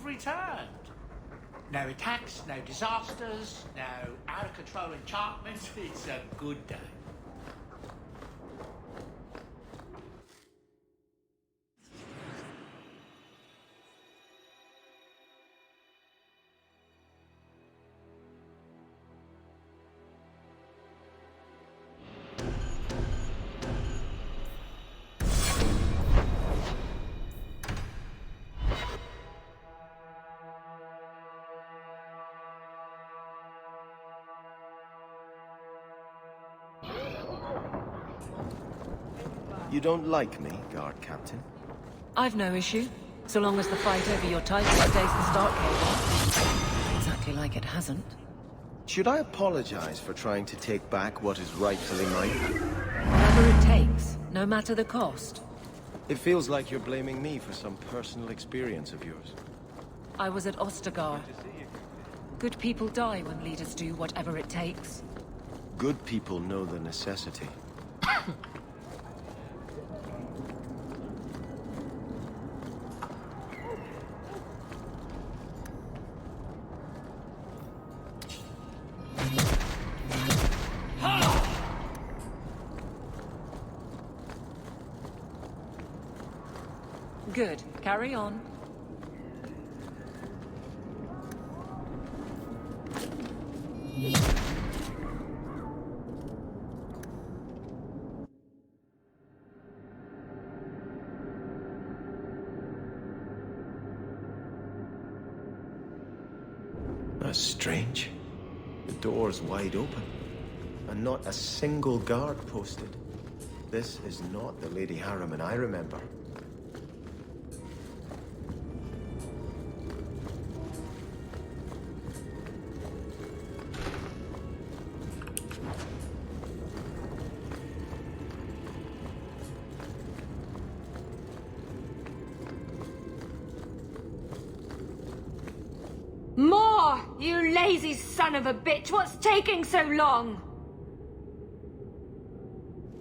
returned. No attacks, no disasters, no out-of-control enchantments. It's a good day. You don't like me, guard captain? I've no issue, so long as the fight over your title stays the start cable. Exactly like it hasn't. Should I apologize for trying to take back what is rightfully mine? Whatever it takes, no matter the cost. It feels like you're blaming me for some personal experience of yours. I was at Ostagar. Good people die when leaders do whatever it takes. Good people know the necessity. Good. Carry on. That's strange. The door's wide open, and not a single guard posted. This is not the Lady Harriman I remember. More! You lazy son of a bitch! What's taking so long?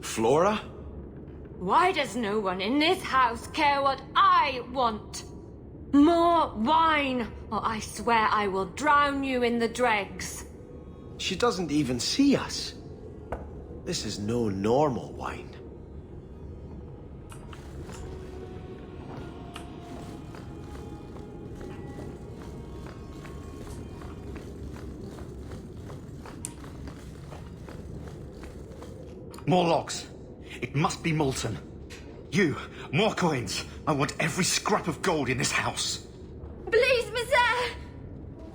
Flora? Why does no one in this house care what I want? More wine, or I swear I will drown you in the dregs. She doesn't even see us. This is no normal wine. More logs. It must be molten. You, more coins. I want every scrap of gold in this house. Please, Monsieur!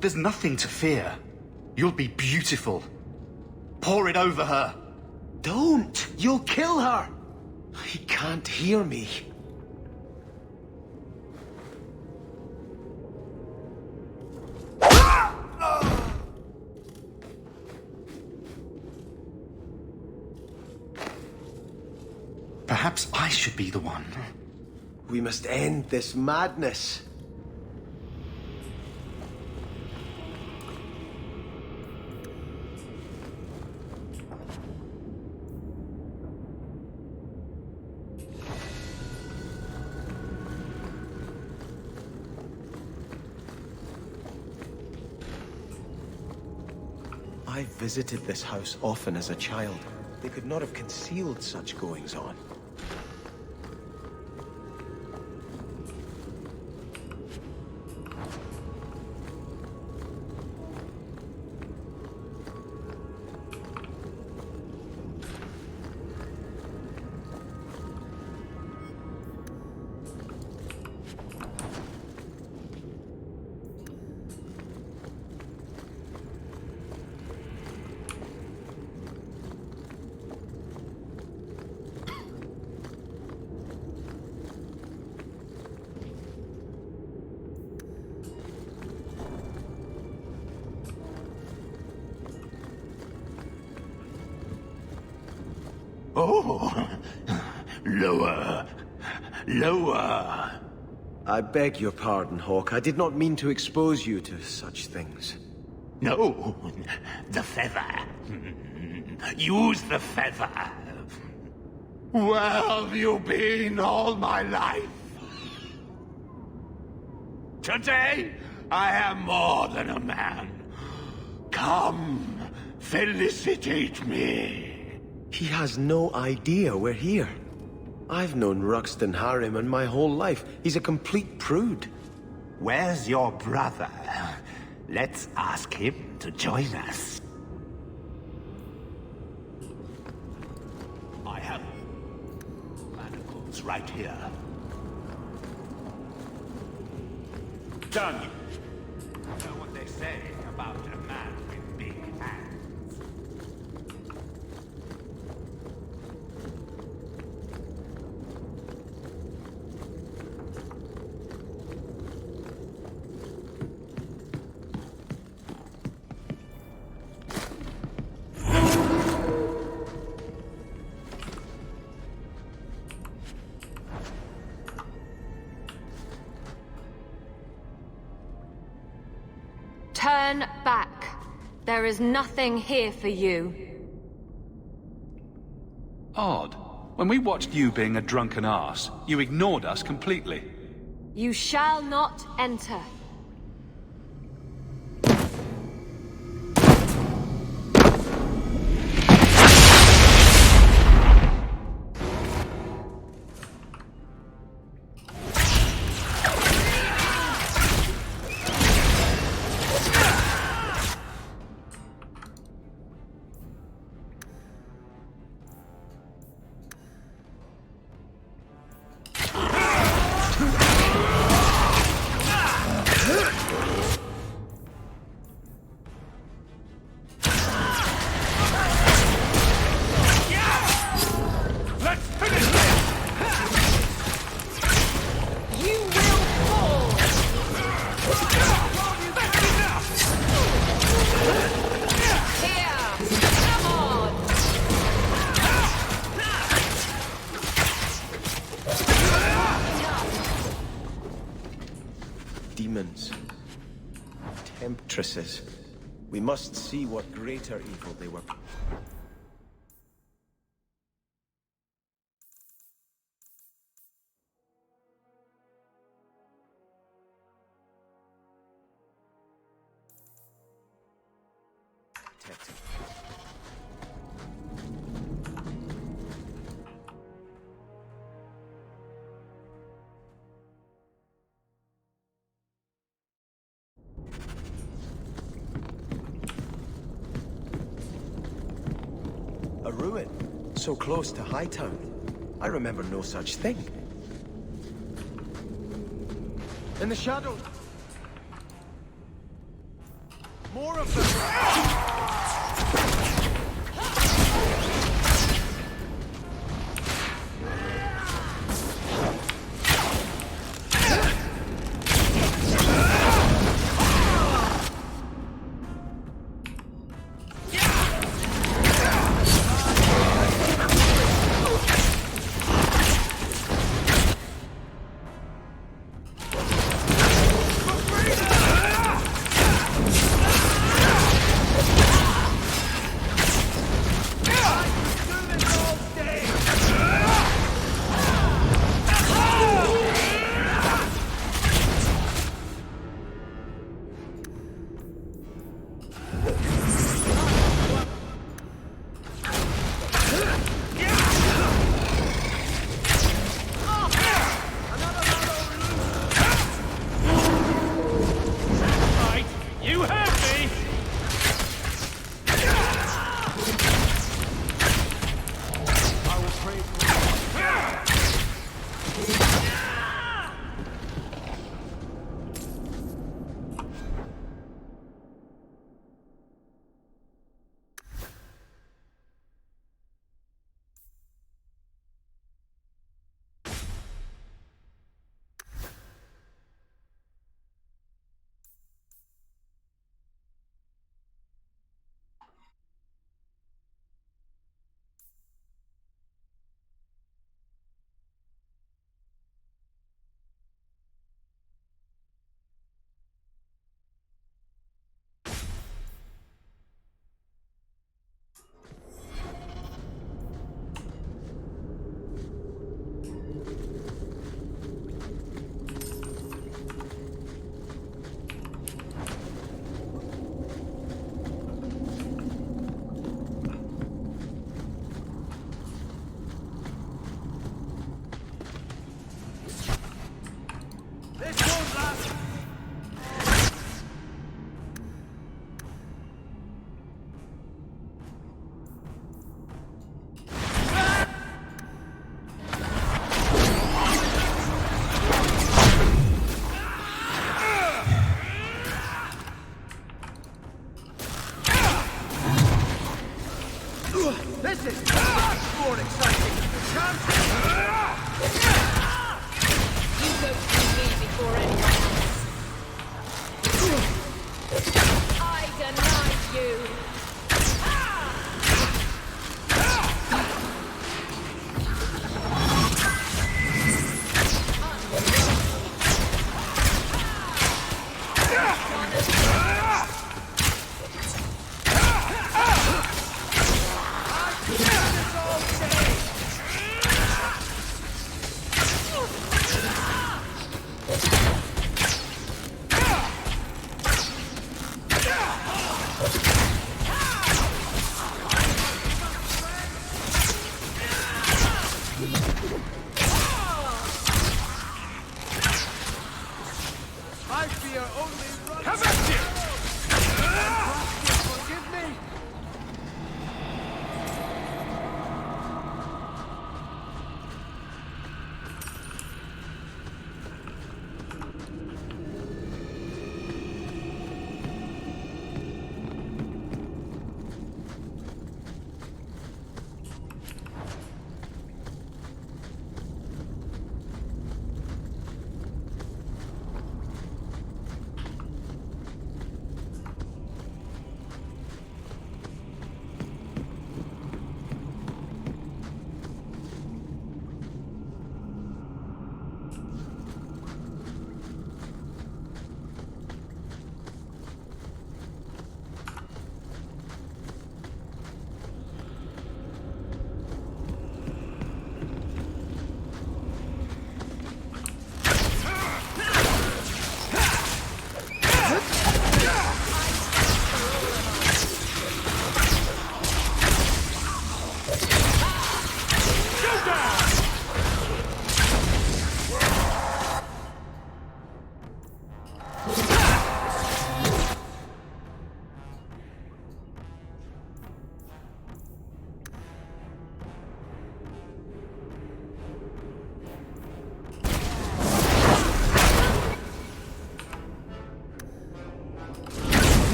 There's nothing to fear. You'll be beautiful. Pour it over her. Don't! You'll kill her! He can't hear me. Perhaps I should be the one. We must end this madness. I visited this house often as a child. They could not have concealed such goings-on. Oh, lower, lower. I beg your pardon, Hawk. I did not mean to expose you to such things. No, the feather. Use the feather. Where have you been all my life? Today, I am more than a man. Come, felicitate me. He has no idea we're here. I've known Ruxton Harriman my whole life. He's a complete prude. Where's your brother? Let's ask him to join us. I have manacles right here. Done. You know what they say about a man with big hands. Turn back. There is nothing here for you. Odd. When we watched you being a drunken arse, you ignored us completely. You shall not enter. Demons. Temptresses. We must see what greater evil they were. Protecting. A ruin, so close to Hightown. I remember no such thing. In the shadow! More of them! This is much more exciting. Come. You go through me before anyone else. I deny you. I fear only run. Have at you! Forgive me.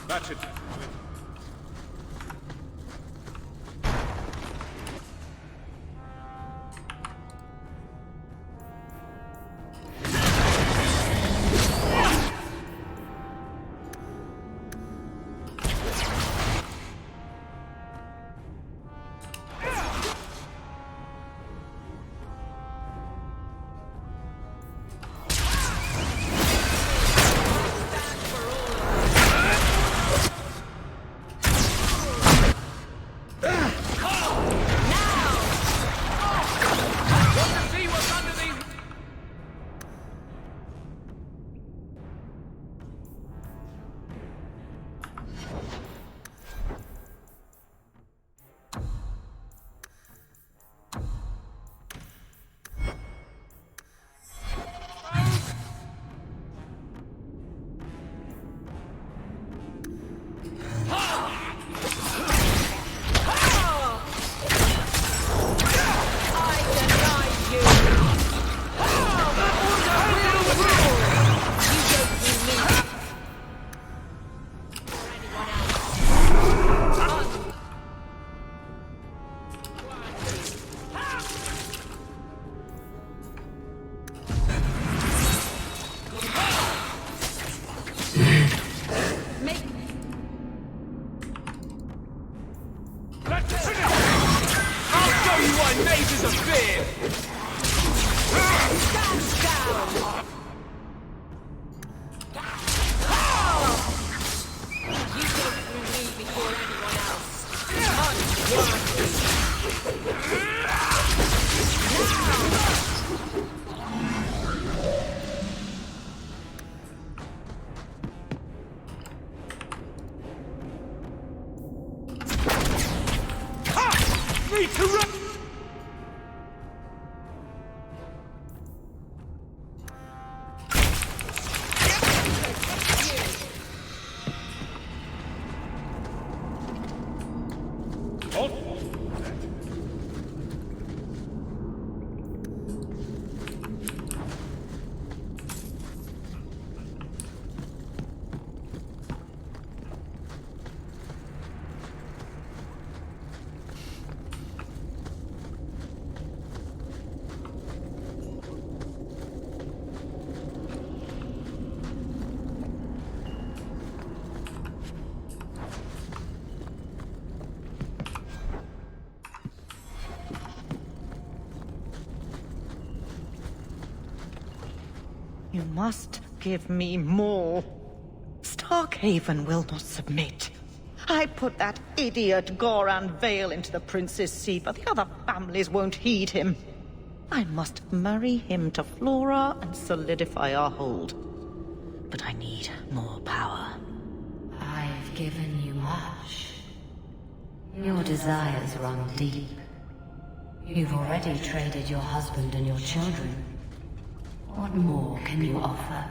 That should... voice of fear! Stand down! You go through me before anyone else. Need to run! You must give me more. Starkhaven will not submit. I put that idiot Goran Vale into the Prince's seat, but the other families won't heed him. I must marry him to Flora and solidify our hold. But I need more power. I've given you much. Your desires run deep. You've already traded your husband and your children. What more can you offer?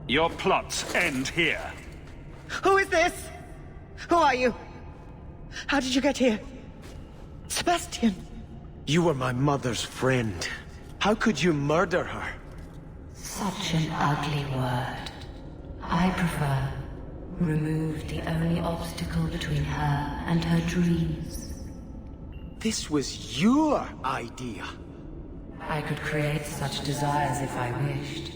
Your plots end here. Who is this? Who are you? How did you get here? Sebastian! You were my mother's friend. How could you murder her? Such an ugly word. I prefer remove the only obstacle between her and her dreams. This was your idea. I could create such desires if I wished.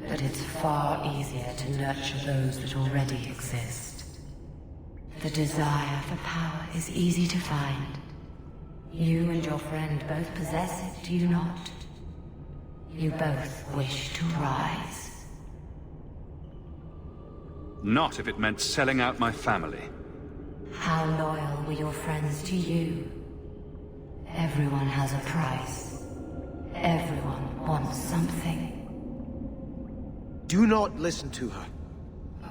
But it's far easier to nurture those that already exist. The desire for power is easy to find. You and your friend both possess it, do you not? You both wish to rise. Not if it meant selling out my family. How loyal were your friends to you? Everyone has a price. Everyone wants something. Do not listen to her.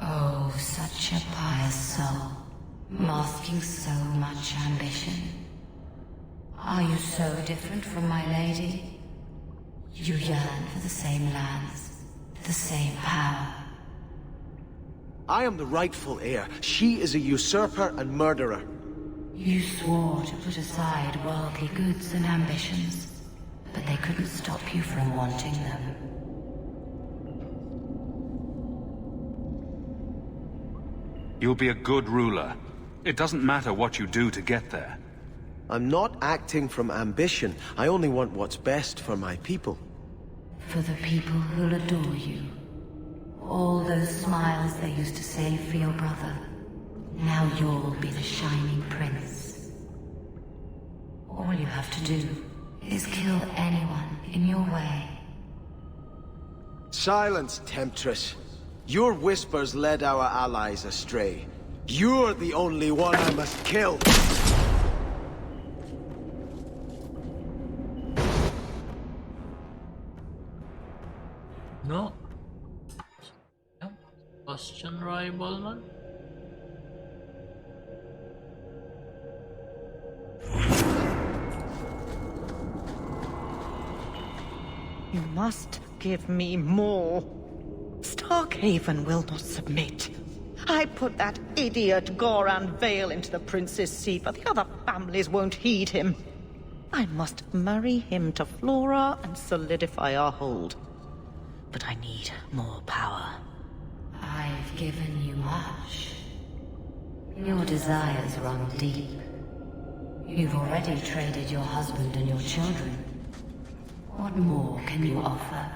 Oh, such a pious soul, masking so much ambition. Are you so different from my lady? You yearn for the same lands, the same power. I am the rightful heir. She is a usurper and murderer. You swore to put aside worldly goods and ambitions, but they couldn't stop you from wanting them. You'll be a good ruler. It doesn't matter what you do to get there. I'm not acting from ambition. I only want what's best for my people. For the people who'll adore you. All those smiles they used to save for your brother. Now you'll be the shining prince. All you have to do is kill anyone in your way. Silence, Temptress. Your whispers led our allies astray. You're the only one I must kill. No. No. Question, Roy Bowman. You must give me more. Starkhaven will not submit. I put that idiot Goran Vale into the Prince's seat, but the other families won't heed him. I must marry him to Flora and solidify our hold. But I need more power. I've given you much. Your desires run deep. You've already traded your husband and your children. What more can you offer?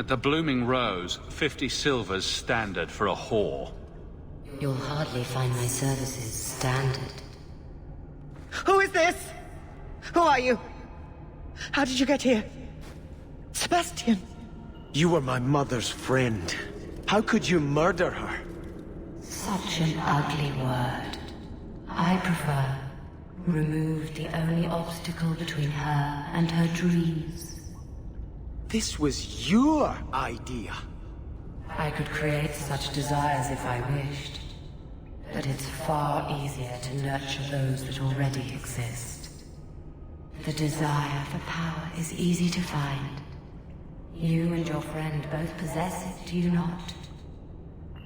At the Blooming Rose, 50 silver's standard for a whore. You'll hardly find my services standard. Who is this? Who are you? How did you get here? Sebastian. You were my mother's friend. How could you murder her? Such an ugly word. I prefer remove the only obstacle between her and her dreams. This was your idea. I could create such desires if I wished, but it's far easier to nurture those that already exist. The desire for power is easy to find. You and your friend both possess it, do you not?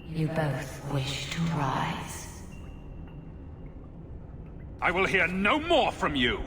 You both wish to rise. I will hear no more from you!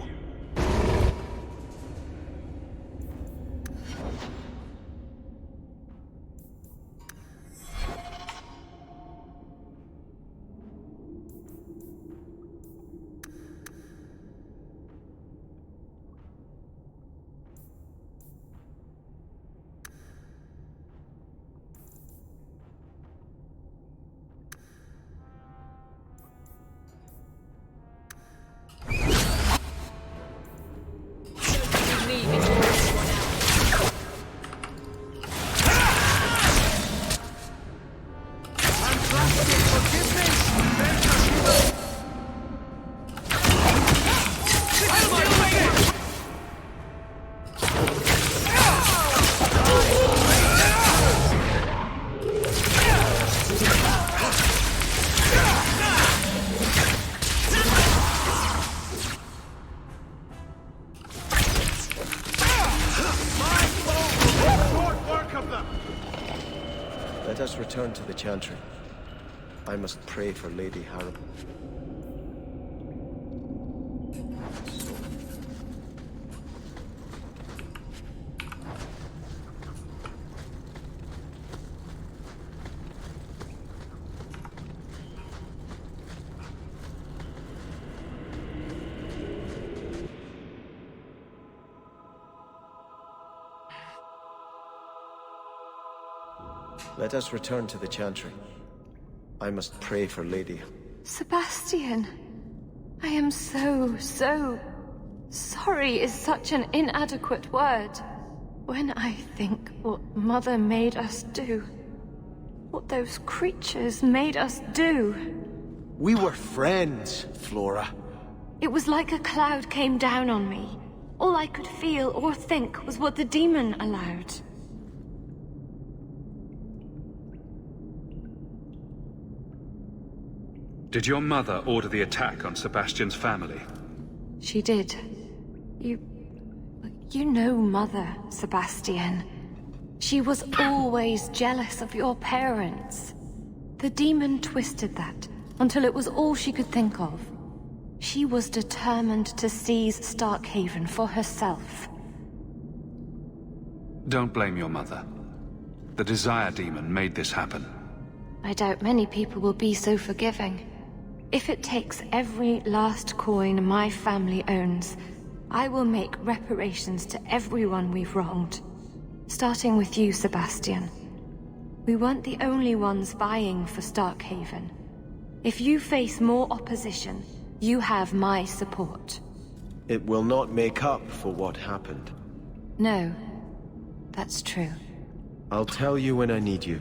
Let us return to the Chantry. I must pray for Lady Harrow. Let us return to the Chantry. I must pray for Lady... Sebastian, I am so sorry is such an inadequate word. When I think what Mother made us do, what those creatures made us do. We were friends, Flora. It was like a cloud came down on me. All I could feel or think was what the demon allowed. Did your mother order the attack on Sebastian's family? She did. You know Mother, Sebastian. She was always jealous of your parents. The demon twisted that until it was all she could think of. She was determined to seize Starkhaven for herself. Don't blame your mother. The Desire Demon made this happen. I doubt many people will be so forgiving. If it takes every last coin my family owns, I will make reparations to everyone we've wronged. Starting with you, Sebastian. We weren't the only ones vying for Starkhaven. If you face more opposition, you have my support. It will not make up for what happened. No, that's true. I'll tell you when I need you.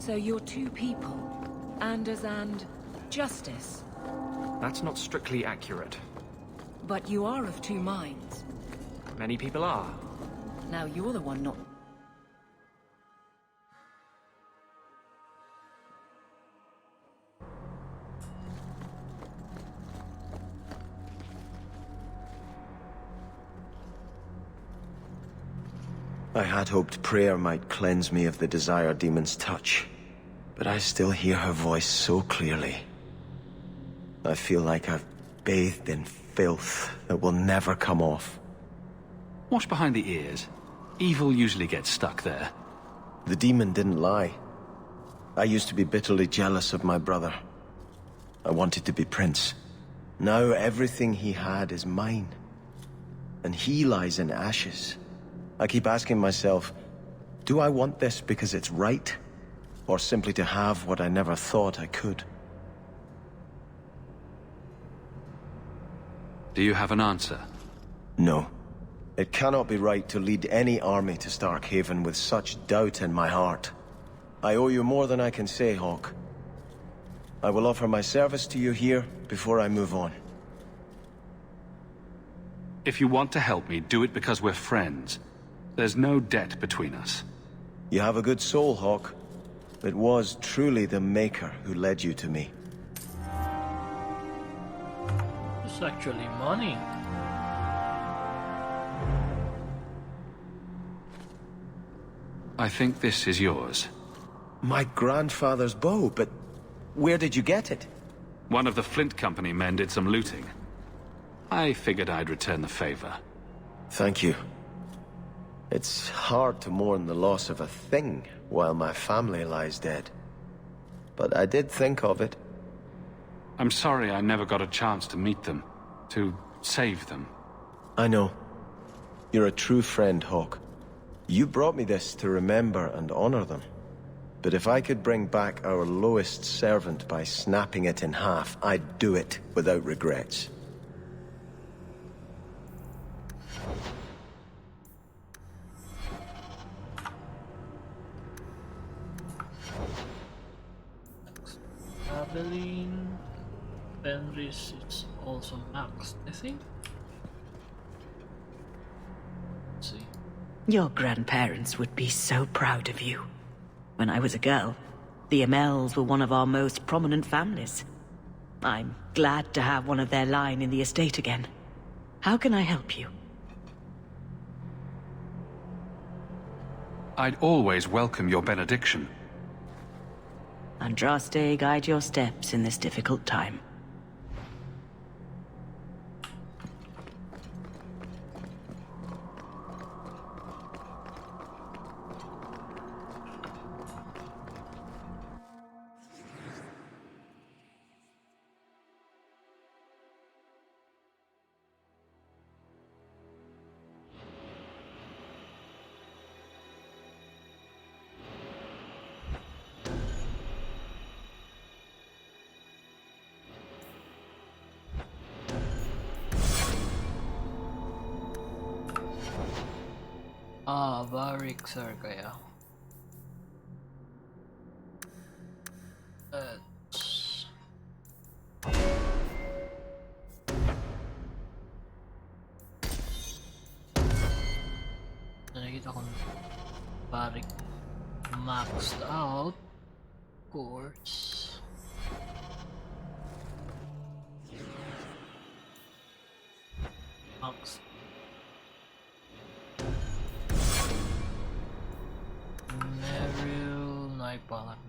So you're two people, Anders and Justice. That's not strictly accurate. But you are of two minds. Many people are. Now you're the one not... I had hoped prayer might cleanse me of the Desire Demon's touch, but I still hear her voice so clearly. I feel like I've bathed in filth that will never come off. Wash behind the ears. Evil usually gets stuck there. The demon didn't lie. I used to be bitterly jealous of my brother. I wanted to be prince. Now everything he had is mine. And he lies in ashes. I keep asking myself, do I want this because it's right? Or simply to have what I never thought I could? Do you have an answer? No. It cannot be right to lead any army to Starkhaven with such doubt in my heart. I owe you more than I can say, Hawke. I will offer my service to you here before I move on. If you want to help me, do it because we're friends. There's no debt between us. You have a good soul, Hawke. It was truly the Maker who led you to me. It's actually money. I think this is yours. My grandfather's bow, but where did you get it? One of the Flint Company men did some looting. I figured I'd return the favor. Thank you. It's hard to mourn the loss of a thing while my family lies dead. But I did think of it. I'm sorry I never got a chance to meet them, to save them. I know. You're a true friend, Hawke. You brought me this to remember and honor them. But if I could bring back our lowest servant by snapping it in half, I'd do it without regrets. Abilene. Fenris is also maxed, I think. Let's see. Your grandparents would be so proud of you. When I was a girl, the Amels were one of our most prominent families. I'm glad to have one of their line in the estate again. How can I help you? I'd always welcome your benediction. Andraste guide your steps in this difficult time. Varixar kaya. Nakikita ko Varik maxed out. Of course. Maxed. Meryl Naipalan.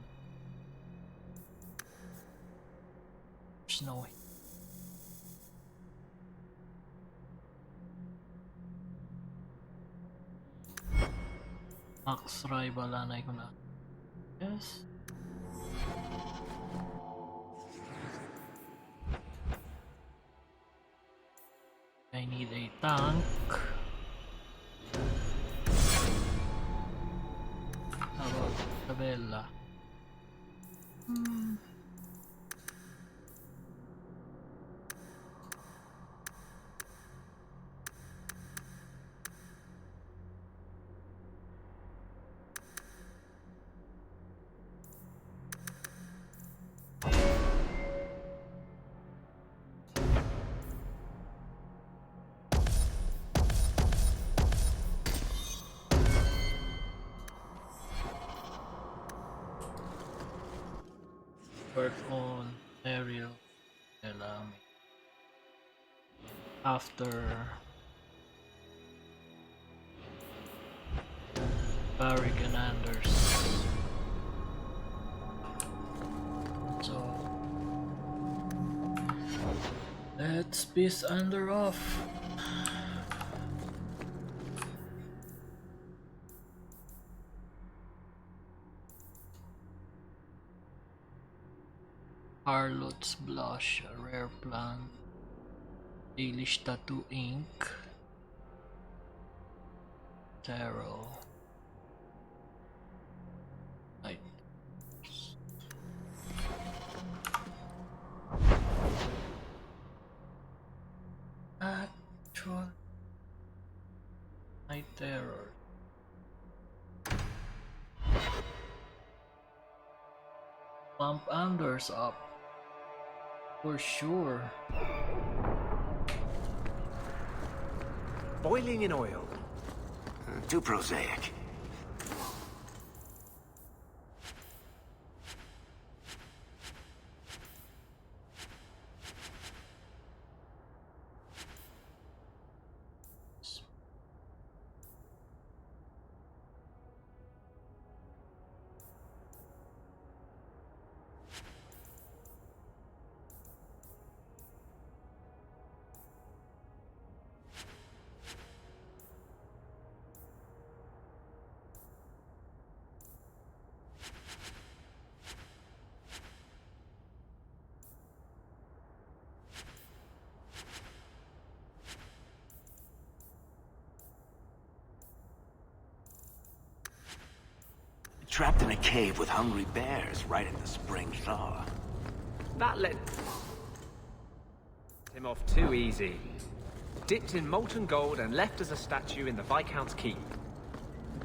There's no way. Max Raibalanay ko na. Yes. I need a tank. How about Isabella? work on Ariel Bellamy after Barrick and Anders. So let's piss Ander off. Harlot's Blush, a rare plant. Eilish Tattoo Ink. Tarot. Night. Actual Night Terror. Pump Anders up. For sure. Boiling in oil. Too prosaic. Trapped in a cave with hungry bears right in the spring thaw. That let him off too easy. Dipped in molten gold and left as a statue in the Viscount's keep.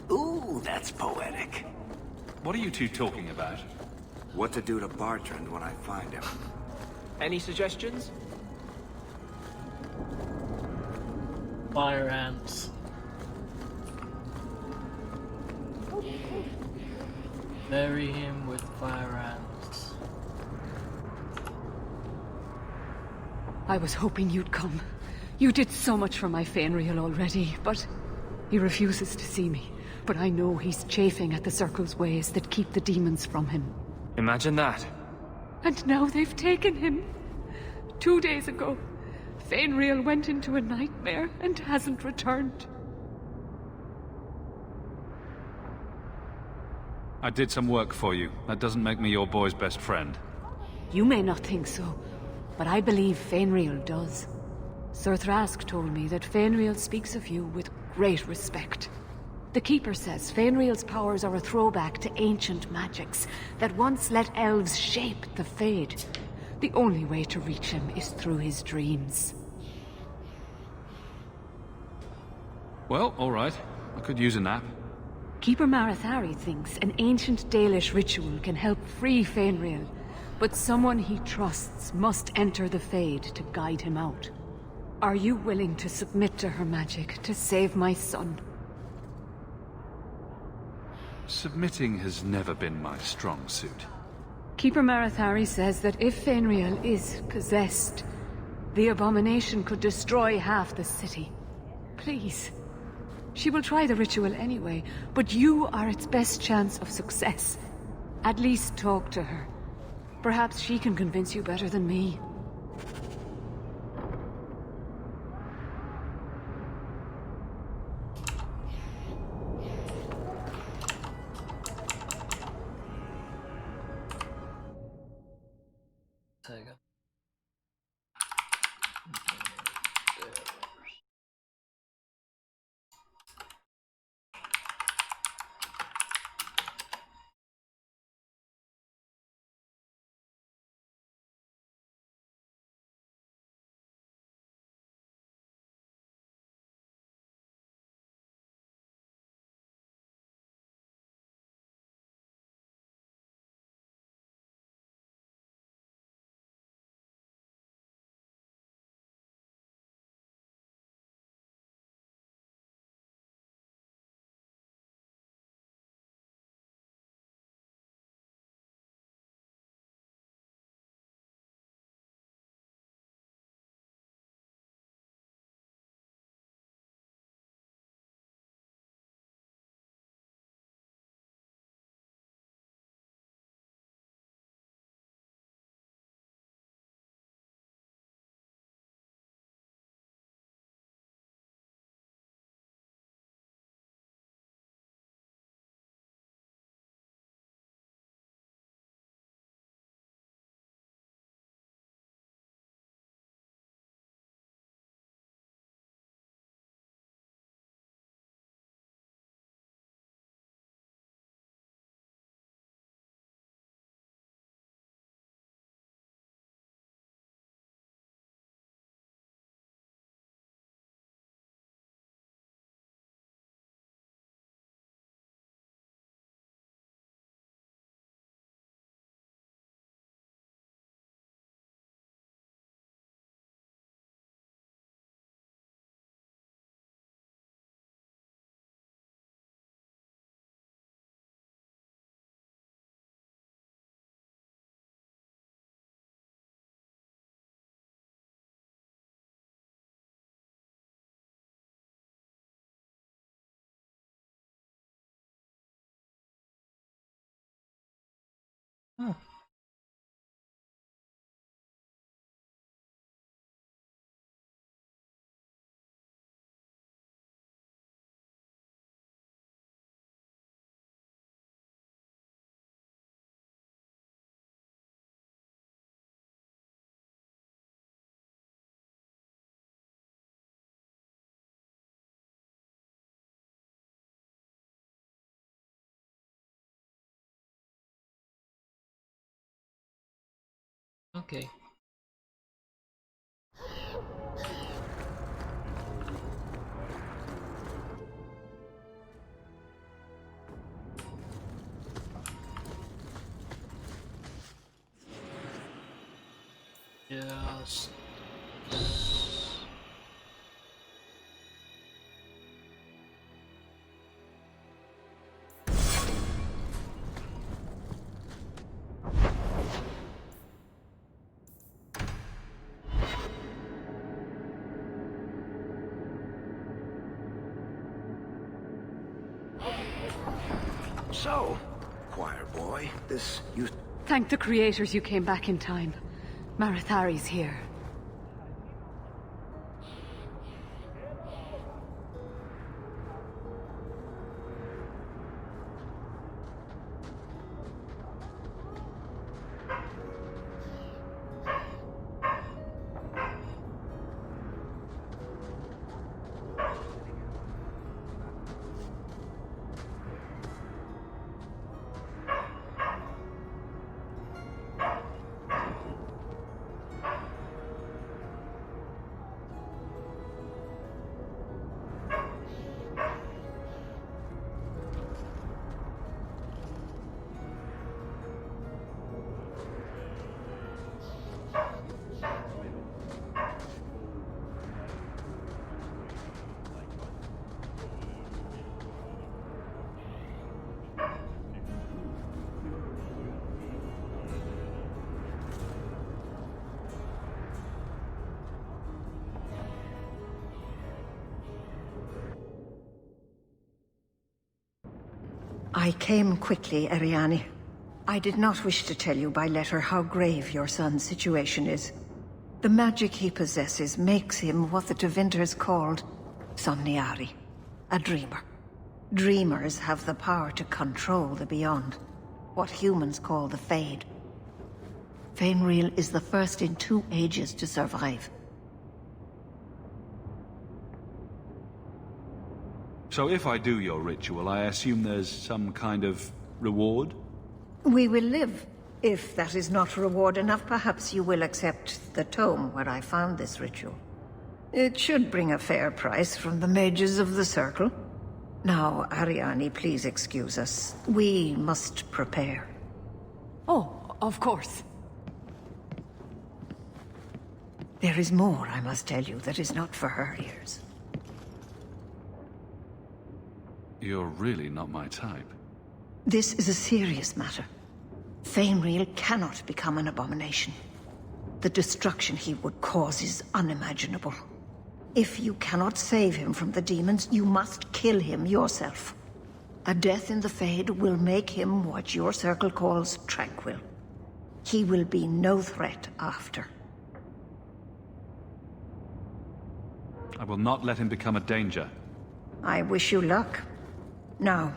Ooh, that's poetic. What are you two talking about? What to do to Bartrand when I find him. Any suggestions? Fire ants. Bury him with fire ants. I was hoping you'd come. You did so much for my Fenrir already, but he refuses to see me. But I know he's chafing at the Circle's ways that keep the demons from him. Imagine that. And now they've taken him. 2 days ago, Fenrir went into a nightmare and hasn't returned. I did some work for you. That doesn't make me your boy's best friend. You may not think so, but I believe Fenrir does. Sir Thrask told me that Fenrir speaks of you with great respect. The Keeper says Fenrir's powers are a throwback to ancient magics that once let elves shape the Fade. The only way to reach him is through his dreams. Well, all right. I could use a nap. Keeper Marathari thinks an ancient Dalish ritual can help free Fenrir, but someone he trusts must enter the Fade to guide him out. Are you willing to submit to her magic to save my son? Submitting has never been my strong suit. Keeper Marathari says that if Fenrir is possessed, the abomination could destroy half the city. Please. She will try the ritual anyway, but you are its best chance of success. At least talk to her. Perhaps she can convince you better than me. Second. Oh. Okay. Yes. So, choir boy, this youth... Thank the creators you came back in time. Marathari's here. I came quickly, Ariane. I did not wish to tell you by letter how grave your son's situation is. The magic he possesses makes him what the Tevinters called Somniari, a dreamer. Dreamers have the power to control the beyond, what humans call the Fade. Feynriel is the first in 2 ages to survive. So if I do your ritual, I assume there's some kind of reward? We will live. If that is not reward enough, perhaps you will accept the tome where I found this ritual. It should bring a fair price from the mages of the Circle. Now, Ariane, please excuse us. We must prepare. Oh, of course. There is more I must tell you that is not for her ears. You're really not my type. This is a serious matter. Feynriel cannot become an abomination. The destruction he would cause is unimaginable. If you cannot save him from the demons, you must kill him yourself. A death in the Fade will make him what your circle calls tranquil. He will be no threat after. I will not let him become a danger. I wish you luck. Now,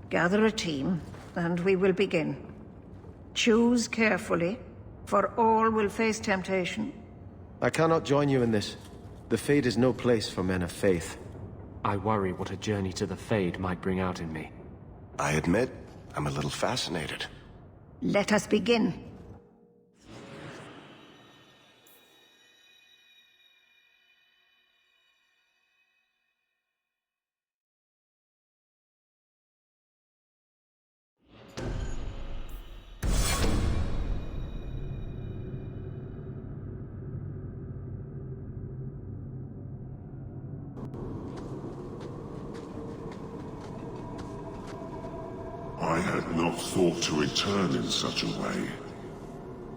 gather a team, and we will begin. Choose carefully, for all will face temptation. I cannot join you in this. The Fade is no place for men of faith. I worry what a journey to the Fade might bring out in me. I admit, I'm a little fascinated. Let us begin. I had not thought to return in such a way.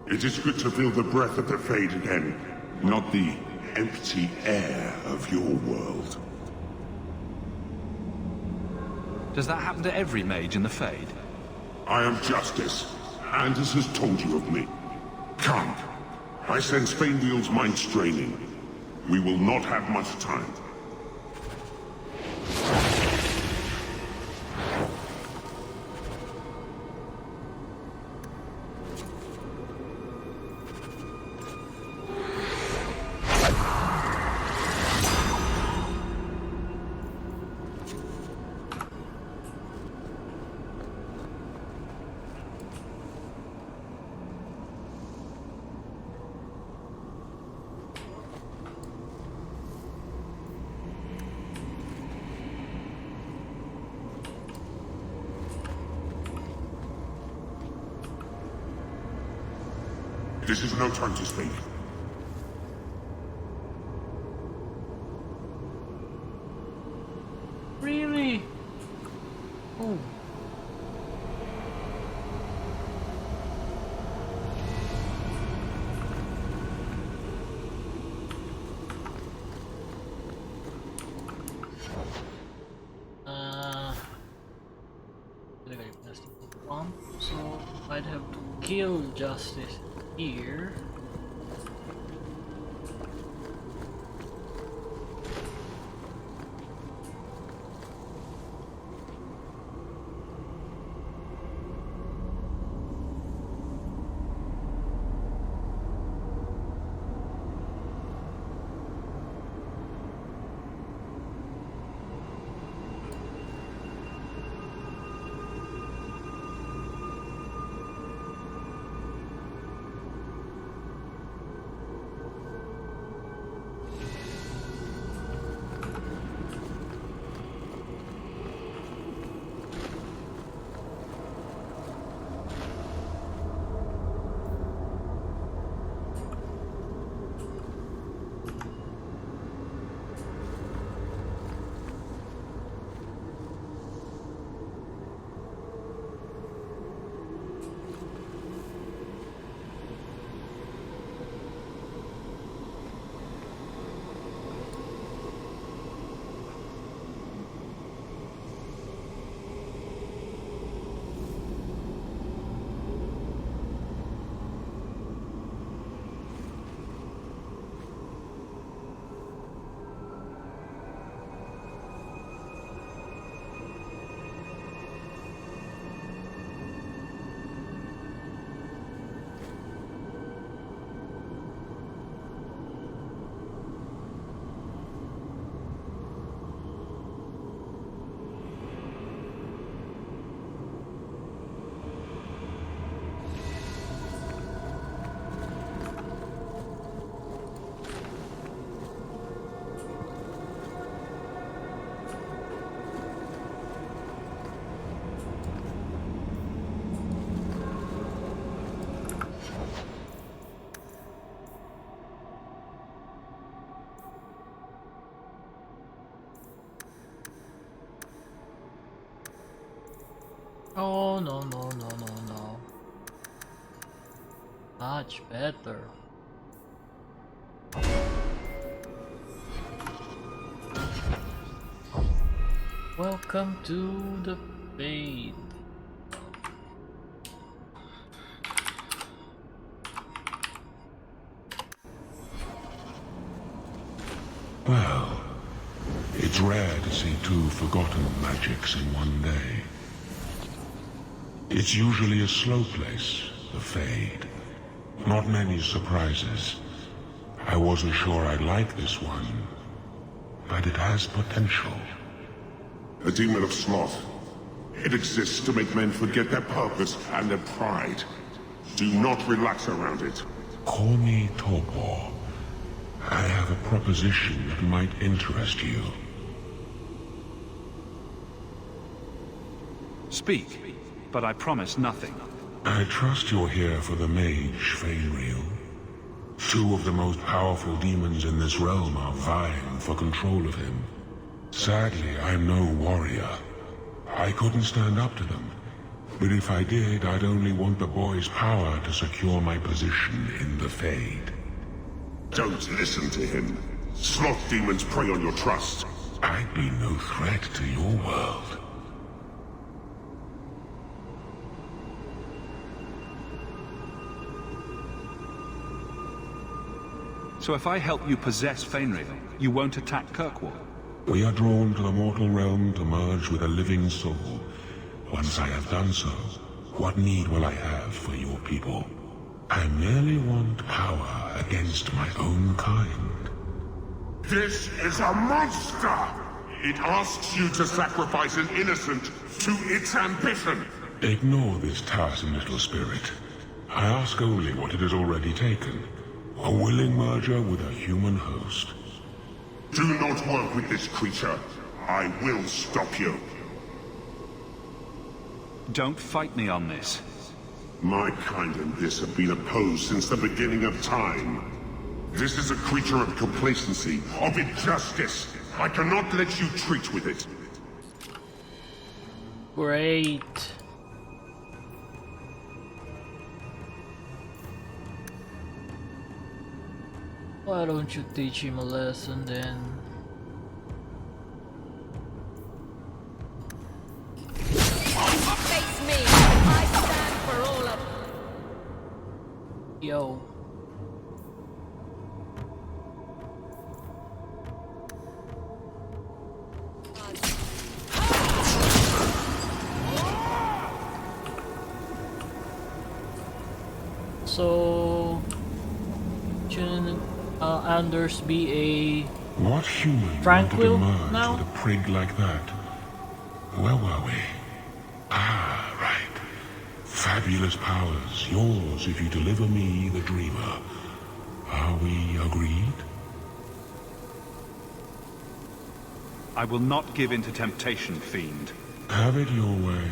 It is good to feel the breath of the Fade again, not the empty air of your world. Does that happen to every mage in the Fade? I am Justice, Anders has told you of me. Come. I sense Fainwheel's mind straining. We will not have much time. This is no time to speak. Really? Oh. So I'd have to kill Justice here. Oh, no. Much better. Welcome to the Fade. Well, it's rare to see two forgotten magics in one day. It's usually a slow place, the Fade. Not many surprises. I wasn't sure I'd like this one, but it has potential. A demon of sloth. It exists to make men forget their purpose and their pride. Do not relax around it. Call me Torpor. I have a proposition that might interest you. Speak, but I promise nothing. I trust you're here for the mage, Fainwheel. Two of the most powerful demons in this realm are vying for control of him. Sadly, I'm no warrior. I couldn't stand up to them. But if I did, I'd only want the boy's power to secure my position in the Fade. Don't listen to him. Sloth demons prey on your trust. I'd be no threat to your world. So if I help you possess Fainriel, you won't attack Kirkwall? We are drawn to the mortal realm to merge with a living soul. Once I have done so, what need will I have for your people? I merely want power against my own kind. This is a monster! It asks you to sacrifice an innocent to its ambition. Ignore this tiresome little spirit. I ask only what it has already taken. A willing merger with a human host. Do not work with this creature. I will stop you. Don't fight me on this. My kind and this have been opposed since the beginning of time. This is a creature of complacency, of injustice. I cannot let you treat with it. Great. Why don't you teach him a lesson then? Face me! I stand for all of Yo. So, shouldn't Anders be a What human tranquil wanted to merge now? with a prig like that? Where were we? Ah, right. Fabulous powers, yours if you deliver me the Dreamer. Are we agreed? I will not give in to temptation, fiend. Have it your way.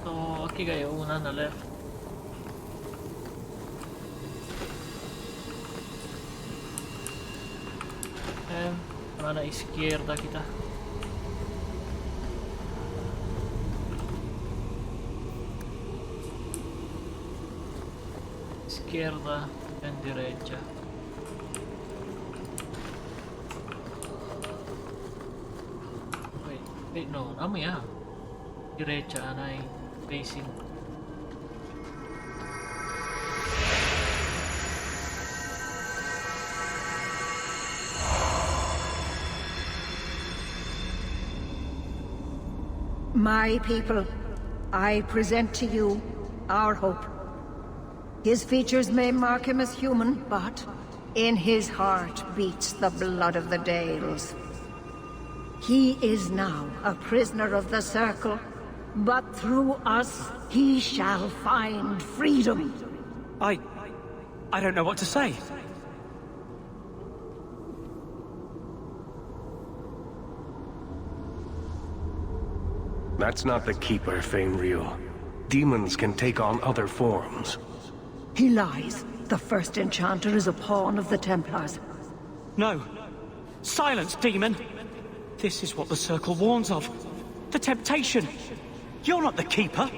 So, aquí kayo una na left. And, mana izquierda kita. Izquierda and derecha. Wait, no, namanya. Derecha anay facing. My people, I present to you our hope. His features may mark him as human, but in his heart beats the blood of the Dales. He is now a prisoner of the Circle, but through us, he shall find freedom. I don't know what to say. That's not the Keeper, Fainriel. Demons can take on other forms. He lies. The first enchanter is a pawn of the Templars. No. Silence, demon! This is what the Circle warns of. The temptation. You're not the Keeper.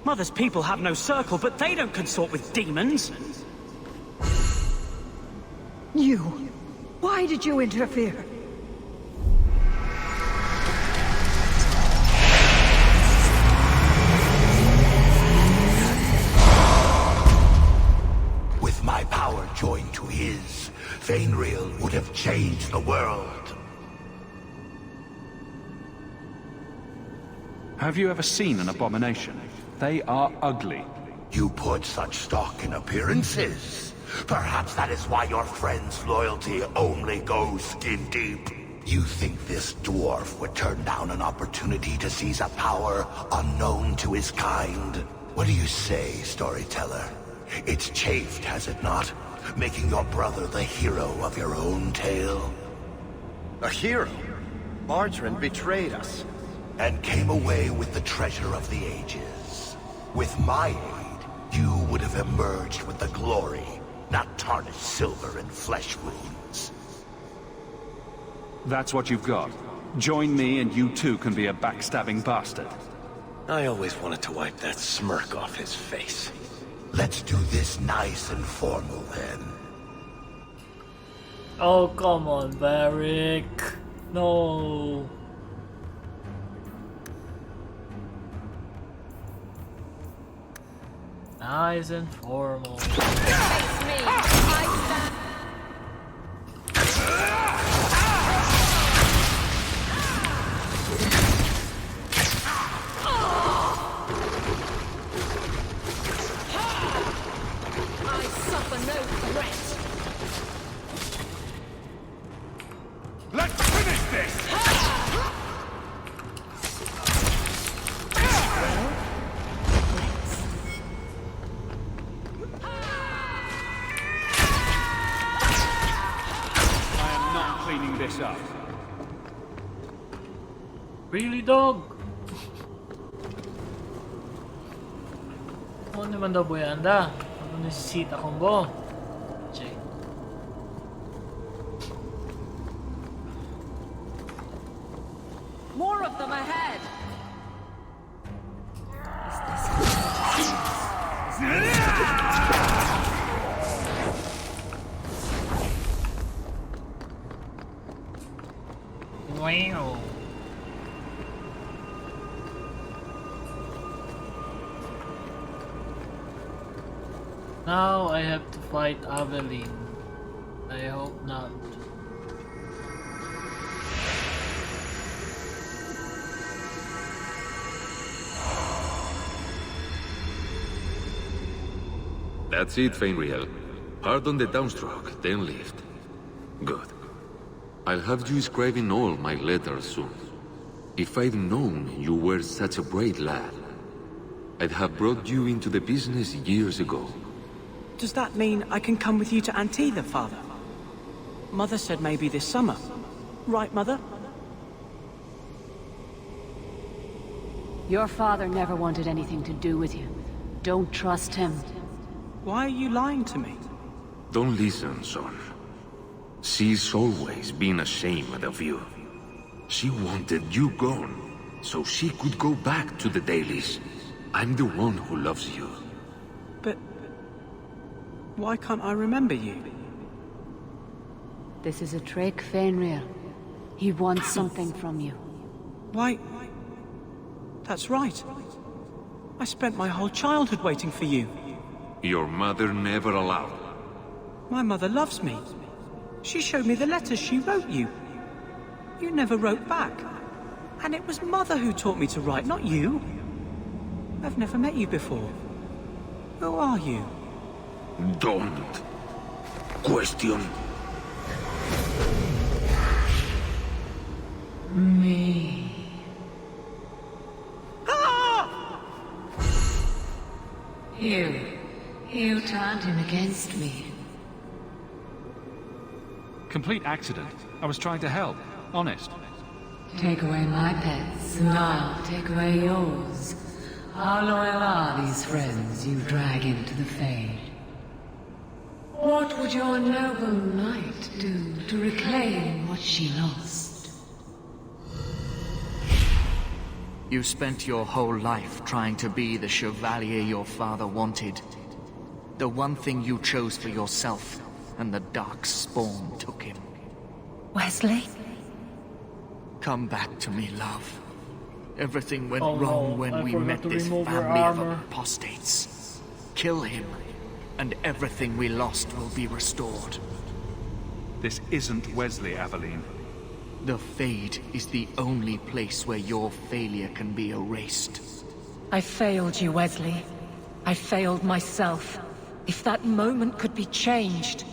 Mother's people have no Circle, but they don't consort with demons. You. Why did you interfere? With my power joined to his, Fainriel would have changed the world. Have you ever seen an abomination? They are ugly. You put such stock in appearances. Perhaps that is why your friend's loyalty only goes skin deep. You think this dwarf would turn down an opportunity to seize a power unknown to his kind? What do you say, storyteller? It's chafed, has it not? Making your brother the hero of your own tale? A hero? Mardryn betrayed us. And came away with the treasure of the ages. With my aid, you would have emerged with the glory, not tarnished silver and flesh wounds. That's what you've got. Join me and you too can be a backstabbing bastard. I always wanted to wipe that smirk off his face. Let's do this nice and formal then. Oh, come on, Varric. No. Nice and formal. Face me. I stand. I suffer no threat. Let's finish this! I am not cleaning this up. Really, dog? Ano naman daw boy anda? Ano nesisita combo? Check. More of them ahead. Wow. Now I have to fight Aveline. I hope not. That's it, Fenriel. Hard on the downstroke, then lift. Good. I'll have you scribing all my letters soon. If I'd known you were such a brave lad, I'd have brought you into the business years ago. Does that mean I can come with you to Antitha, Father? Mother said maybe this summer. Right, Mother? Your father never wanted anything to do with you. Don't trust him. Why are you lying to me? Don't listen, son. She's always been ashamed of you. She wanted you gone, so she could go back to the dailies. I'm the one who loves you. But why can't I remember you? This is a trick, Fenrir. He wants something from you. Why? That's right. I spent my whole childhood waiting for you. Your mother never allowed. My mother loves me. She showed me the letters she wrote you. You never wrote back. And it was Mother who taught me to write, not you. I've never met you before. Who are you? Don't question me. You turned him against me. Complete accident. I was trying to help. Honest. Take away my pets, and I'll take away yours. How loyal are these friends you drag into the Fade? What would your noble knight do to reclaim what she lost? You spent your whole life trying to be the chevalier your father wanted. The one thing you chose for yourself, and the dark spawn took him. Wesley? Come back to me, love. Everything went Oh, wrong no, when I we forgot met to this remove her family of armor. apostates. Kill him, and everything we lost will be restored. This isn't Wesley, Aveline. The Fade is the only place where your failure can be erased. I failed you, Wesley. I failed myself. If that moment could be changed.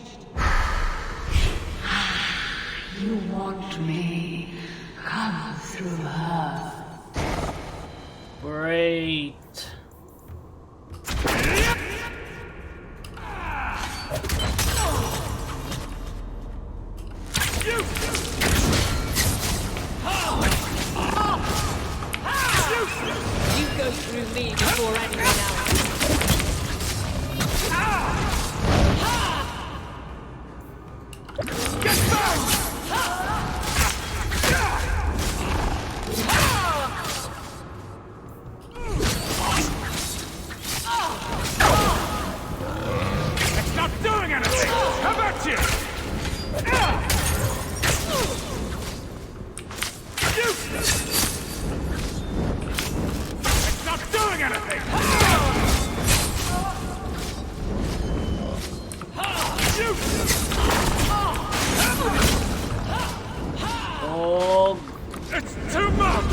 You want me. Come through her. Great. You go through me before anyone else. Get back! Oh, it's too much!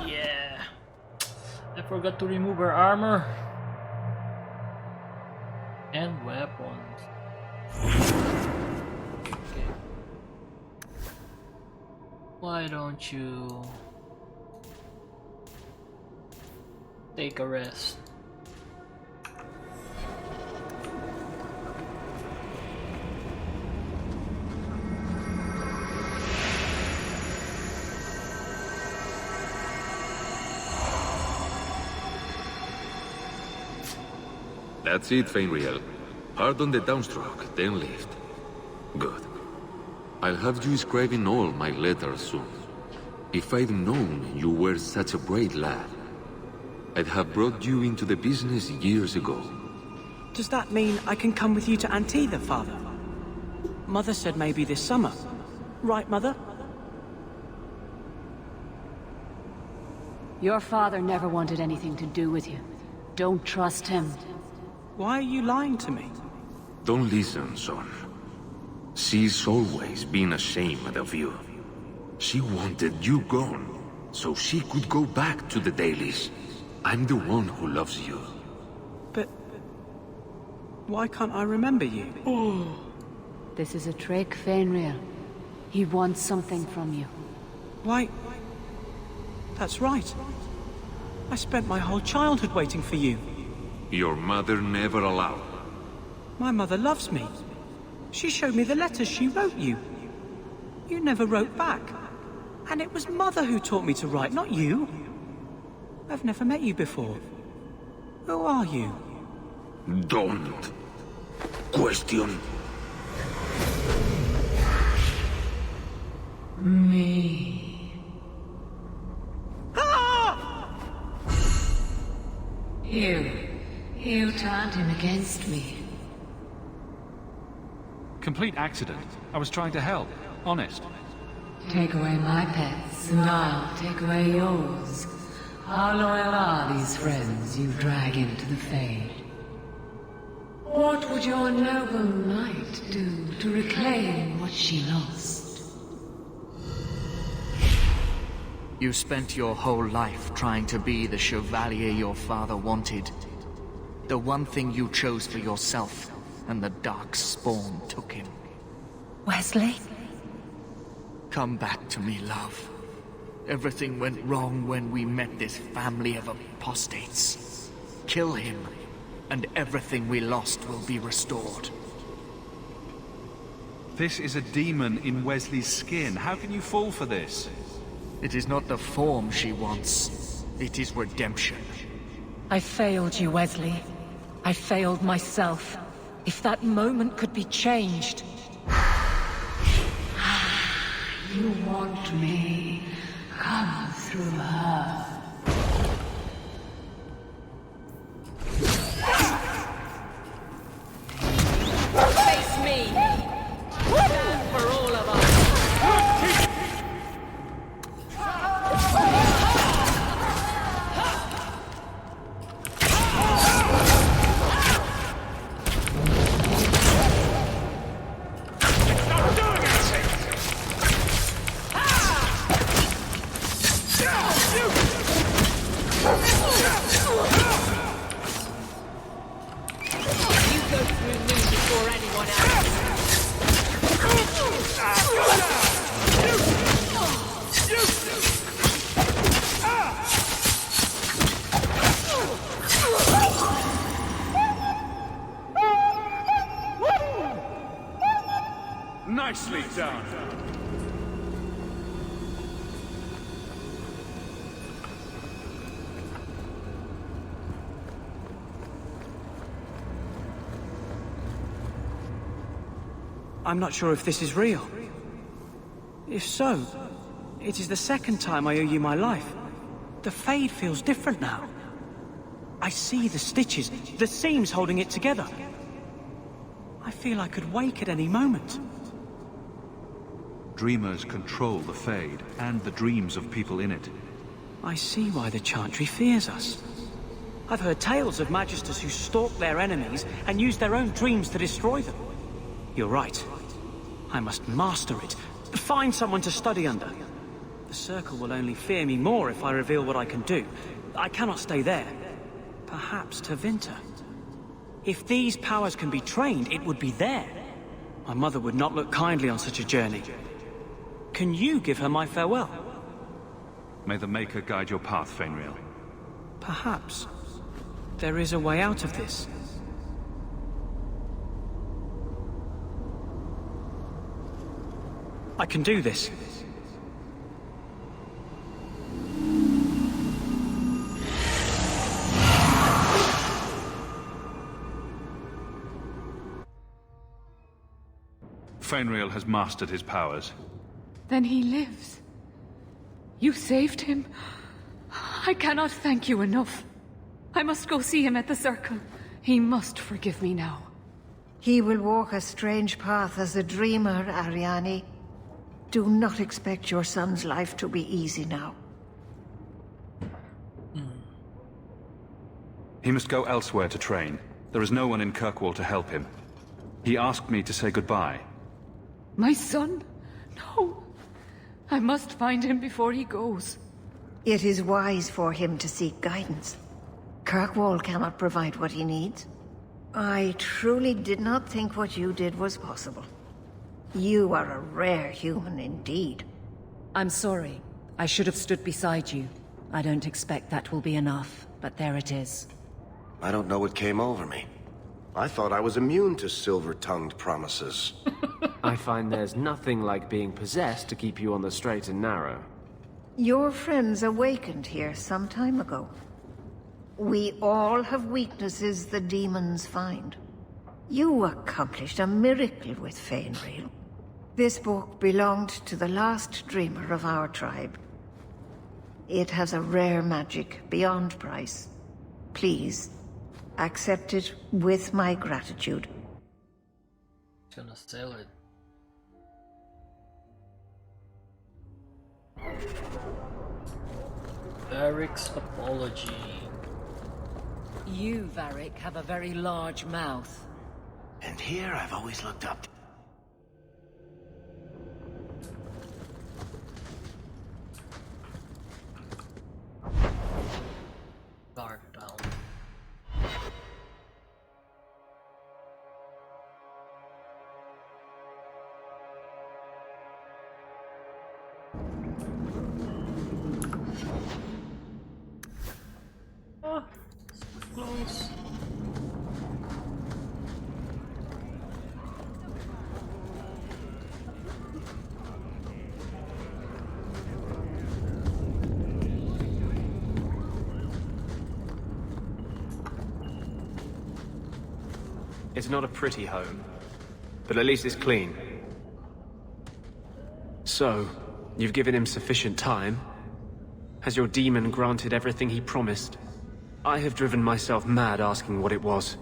Yeah. I forgot to remove her armor and weapons. Okay. Why don't you take a rest? That's it, Fenriel. Hard on the downstroke, then lift. Good. I'll have you scribing all my letters soon. If I'd known you were such a brave lad, I'd have brought you into the business years ago. Does that mean I can come with you to Antitha, Father? Mother said maybe this summer. Right, Mother? Your father never wanted anything to do with you. Don't trust him. Why are you lying to me? Don't listen, son. She's always been ashamed of you. She wanted you gone, so she could go back to the dailies. I'm the one who loves you. But why can't I remember you? This is a trick, Fenrir. He wants something from you. Why? That's right. I spent my whole childhood waiting for you. Your mother never allowed. My mother loves me. She showed me the letters she wrote you. You never wrote back. And it was Mother who taught me to write, not you. I've never met you before. Who are you? Don't question me. You turned him against me. Complete accident. I was trying to help. Honest. Take away my pets, and I'll take away yours. How loyal are these friends you drag into the Fade? What would your noble knight do to reclaim what she lost? You spent your whole life trying to be the chevalier your father wanted. The one thing you chose for yourself, and the dark spawn took him. Wesley? Come back to me, love. Everything went wrong when we met this family of apostates. Kill him, and everything we lost will be restored. This is a demon in Wesley's skin. How can you fall for this? It is not the form she wants. It is redemption. I failed you, Wesley. I failed myself. If that moment could be changed... You want me? Come through her. Face me! Stand for all of us! Nicely done. I'm not sure if this is real. If so, it is the second time I owe you my life. The Fade feels different now. I see the stitches, the seams holding it together. I feel I could wake at any moment. Dreamers control the Fade, and the dreams of people in it. I see why the Chantry fears us. I've heard tales of Magisters who stalk their enemies and use their own dreams to destroy them. You're right. I must master it. Find someone to study under. The Circle will only fear me more if I reveal what I can do. I cannot stay there. Perhaps Tevinter. If these powers can be trained, it would be there. My mother would not look kindly on such a journey. Can you give her my farewell? May the Maker guide your path, Feynriel. Perhaps. There is a way out of this. I can do this. Feynriel has mastered his powers. Then he lives. You saved him. I cannot thank you enough. I must go see him at the Circle. He must forgive me now. He will walk a strange path as a dreamer, Ariane. Do not expect your son's life to be easy now. He must go elsewhere to train. There is no one in Kirkwall to help him. He asked me to say goodbye. My son? No. I must find him before he goes. It is wise for him to seek guidance. Kirkwall cannot provide what he needs. I truly did not think what you did was possible. You are a rare human indeed. I'm sorry. I should have stood beside you. I don't expect that will be enough, but there it is. I don't know what came over me. I thought I was immune to silver-tongued promises. I find there's nothing like being possessed to keep you on the straight and narrow. Your friends awakened here some time ago. We all have weaknesses the demons find. You accomplished a miracle with Feynriel. This book belonged to the last dreamer of our tribe. It has a rare magic beyond price. Please, accept it with my gratitude. Gonna sell it. Varric's apology. You, Varric, have a very large mouth. And here I've always looked up to. Guard down. Oh, so close. It's not a pretty home, but at least it's clean. So, you've given him sufficient time? Has your demon granted everything he promised? I have driven myself mad asking what it was.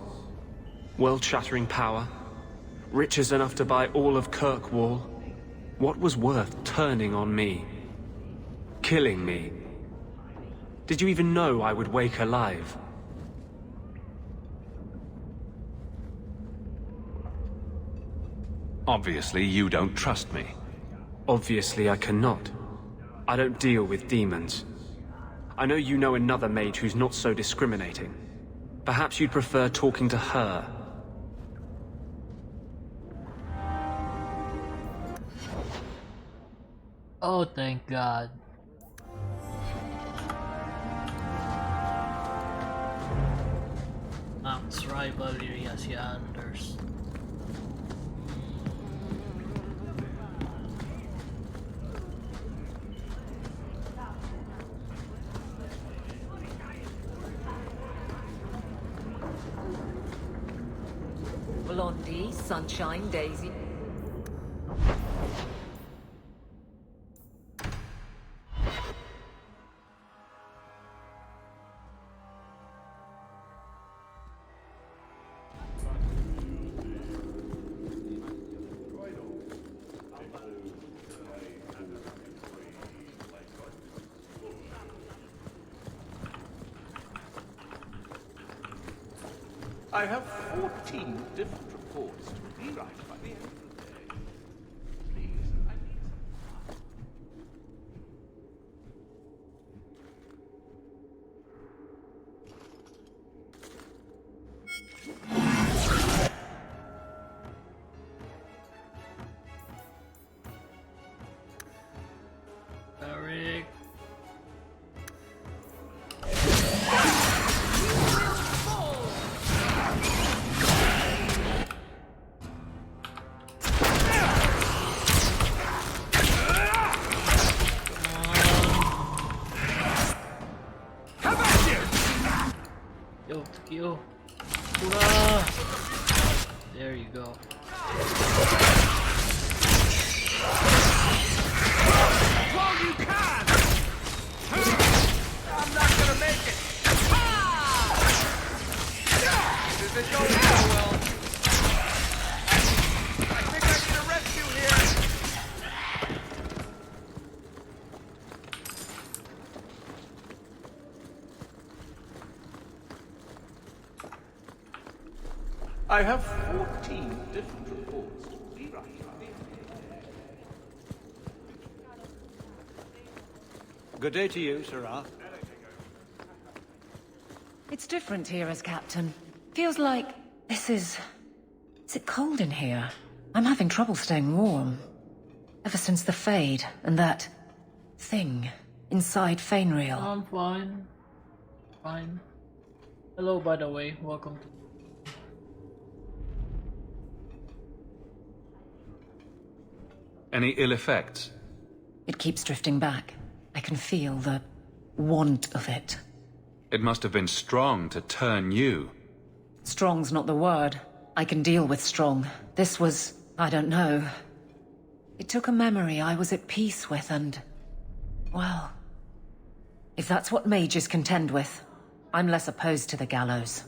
World-shattering power? Riches enough to buy all of Kirkwall? What was worth turning on me? Killing me? Did you even know I would wake alive? Obviously, you don't trust me. Obviously, I cannot. I don't deal with demons. I know you know another mage who's not so discriminating. Perhaps you'd prefer talking to her. Oh, thank God. Max rivalry si Anders. Blondie, Sunshine, Daisy. I have 14 different reports to rewrite by the end of the day. Thank you. Hoorah! There you go. While you can! I'm not gonna make it! This isn't going so well. I think I need a rescue here. I have 14 different reports to rewrite. Good day to you, Sirrah. It's different here as captain. Feels like this is... Is it cold in here? I'm having trouble staying warm. Ever since the Fade and that... thing inside Fainreal. I'm fine. Fine. Hello, by the way. Welcome to... Any ill effects? It keeps drifting back. I can feel the want of it. It must have been strong to turn you. Strong's not the word. I can deal with strong. This was... I don't know. It took a memory I was at peace with and... well... if that's what mages contend with, I'm less opposed to the gallows.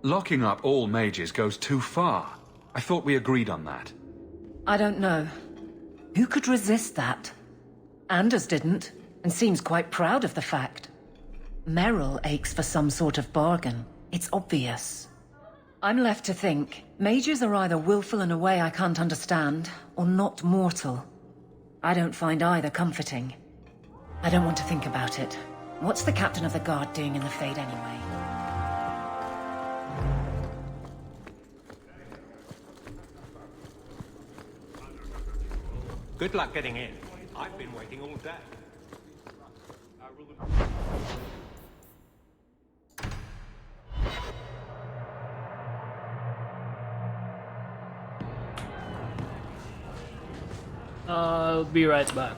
Locking up all mages goes too far. I thought we agreed on that. I don't know. Who could resist that? Anders didn't, and seems quite proud of the fact. Merrill aches for some sort of bargain. It's obvious. I'm left to think, mages are either willful in a way I can't understand, or not mortal. I don't find either comforting. I don't want to think about it. What's the captain of the guard doing in the Fade anyway? Good luck getting in. I've been waiting all day. I'll be right back.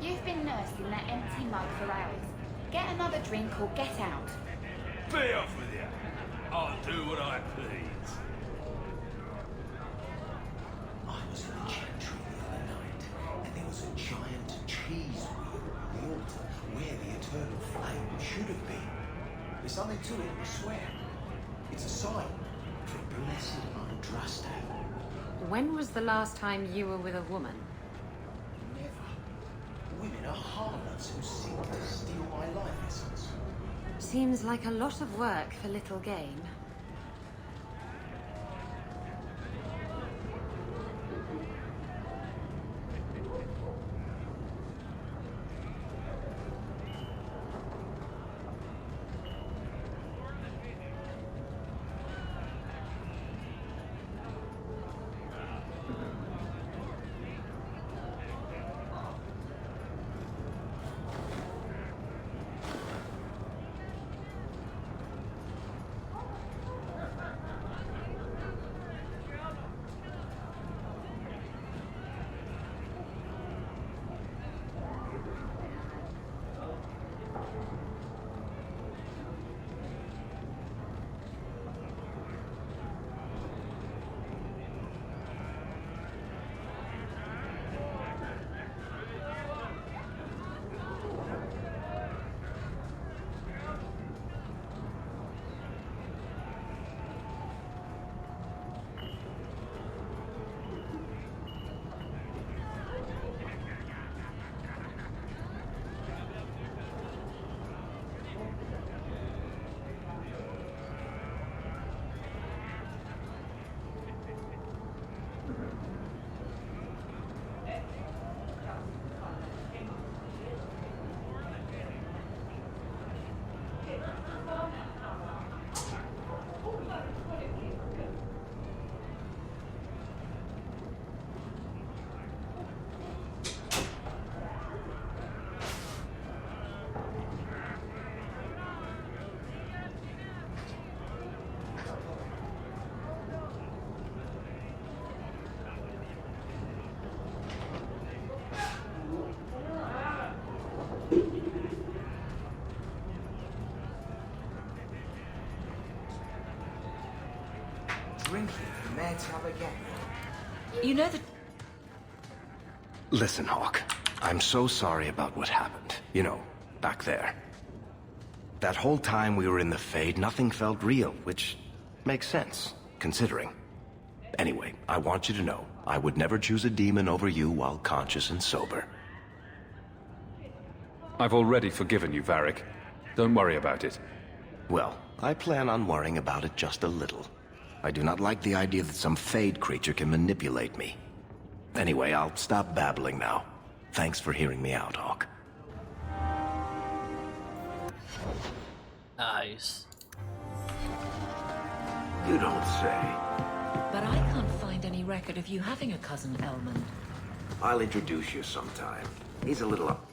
You've been nursing that empty mug for hours. Get another drink or get out. Be off with you. I'll do what I please. I was in the chantry the other night, and there was a giant cheese wheel on the altar where the eternal flame should have been. There's something to it, I swear. It's a sign for blessed Andraste. When was the last time you were with a woman? Women are harlots who seek to steal my life essence. Seems like a lot of work for little gain. drink here from there to again. You know that... Listen, Hawk. I'm so sorry about what happened. You know, back there. That whole time we were in the Fade, nothing felt real, which makes sense, considering. Anyway, I want you to know, I would never choose a demon over you while conscious and sober. I've already forgiven you, Varric. Don't worry about it. Well, I plan on worrying about it just a little. I do not like the idea that some Fade creature can manipulate me. Anyway, I'll stop babbling now. Thanks for hearing me out, Hawk. Nice. You don't say. But I can't find any record of you having a cousin, Elmond. I'll introduce you sometime. He's a little up.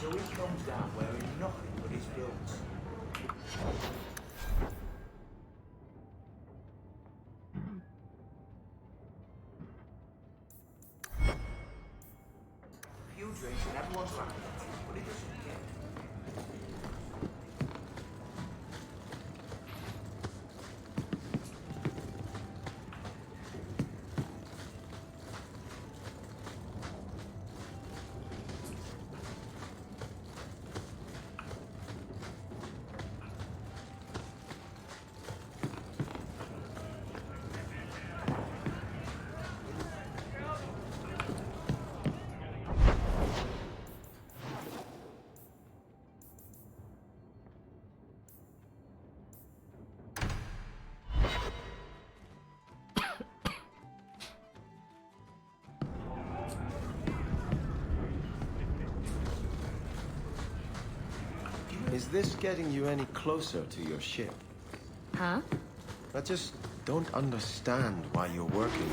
So he comes down wearing nothing but his boots. A few drinks and everyone's happy, but it doesn't get. Is this getting you any closer to your ship? Huh? I just don't understand why you're working.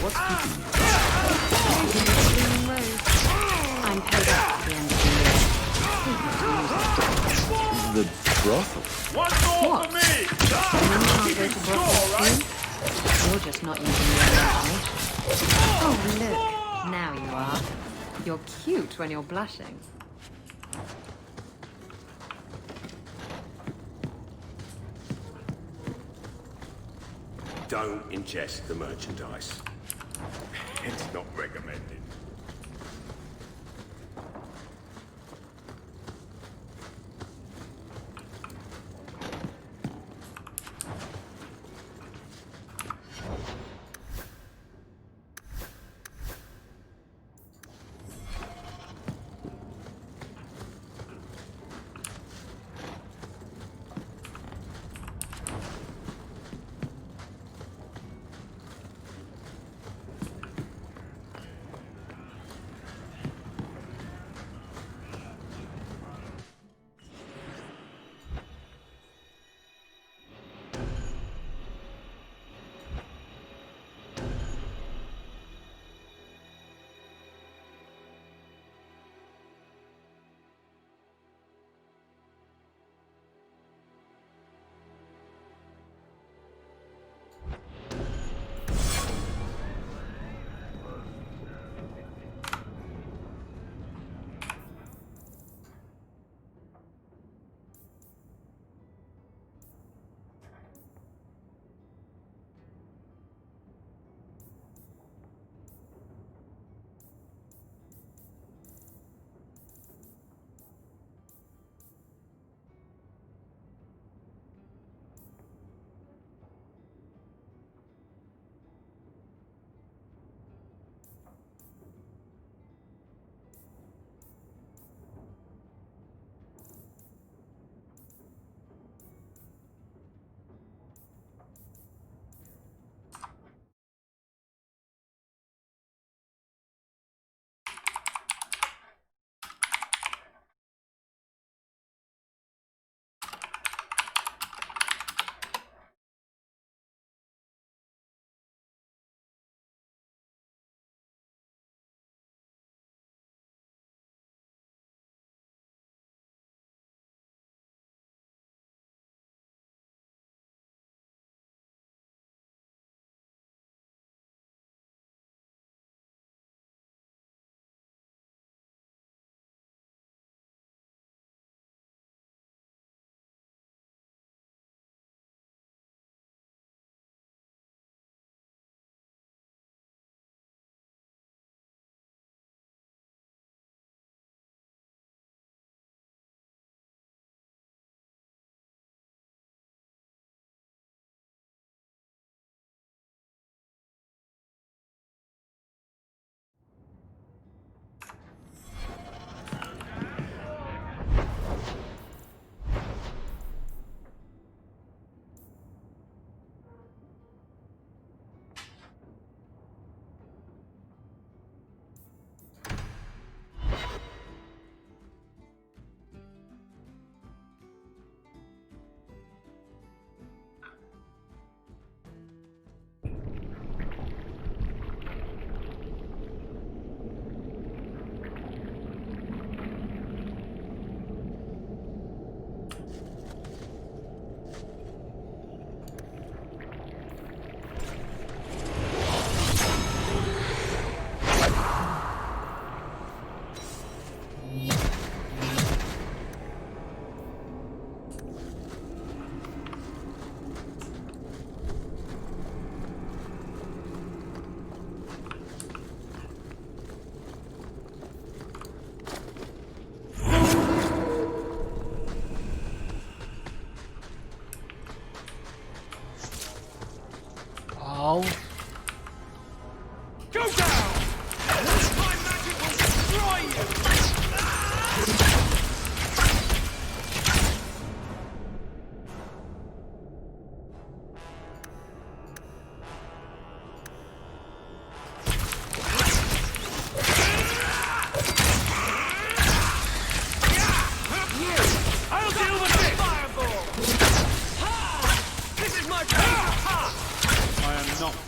What's keeping you? I'm paid up at the end of the year. The brothel? What? For me? You can't go to brothels too? You're just not using your imagination. Oh, look. Now you are. You're cute when you're blushing. Don't ingest the merchandise. It's not recommended.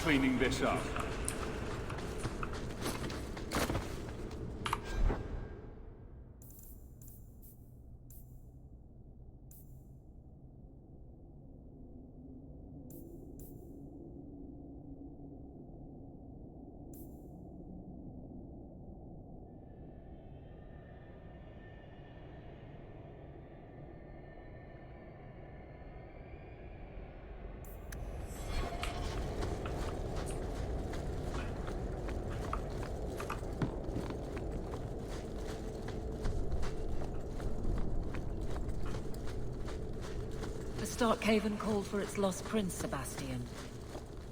cleaning this up. Starkhaven called for its lost prince, Sebastian.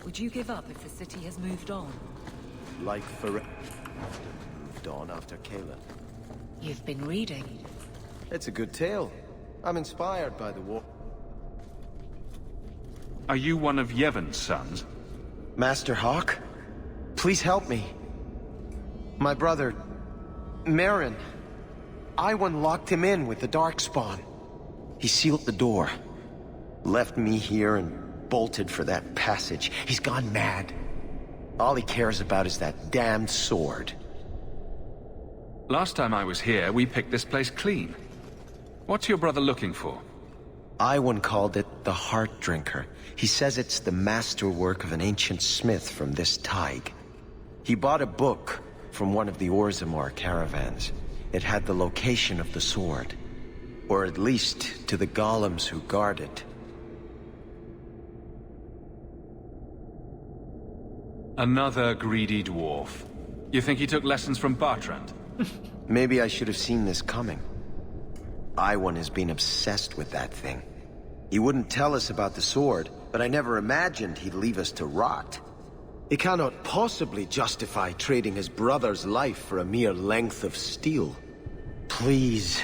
Would you give up if the city has moved on? Like moved on after Kayla. You've been reading. It's a good tale. I'm inspired by the war. Are you one of Yevon's sons? Master Hawk? Please help me. My brother, Merrin. Iwan locked him in with the Darkspawn. He sealed the door. Left me here and bolted for that passage. He's gone mad. All he cares about is that damned sword. Last time I was here, we picked this place clean. What's your brother looking for? Iwan called it the Heart Drinker. He says it's the masterwork of an ancient smith from this Tig. He bought a book from one of the Orzammar caravans. It had the location of the sword. Or at least to the golems who guard it. Another greedy dwarf. You think he took lessons from Bartrand? Maybe I should have seen this coming. Iwan has been obsessed with that thing. He wouldn't tell us about the sword, but I never imagined he'd leave us to rot. He cannot possibly justify trading his brother's life for a mere length of steel. Please,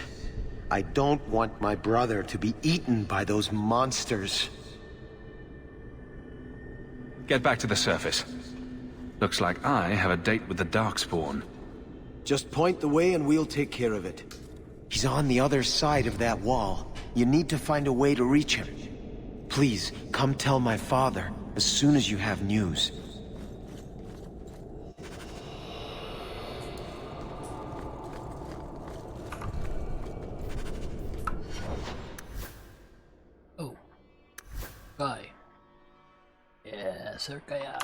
I don't want my brother to be eaten by those monsters. Get back to the surface. Looks like I have a date with the Darkspawn. Just point the way and we'll take care of it. He's on the other side of that wall. You need to find a way to reach him. Please, come tell my father as soon as you have news. Oh. Guy. Yeah, cerca ya.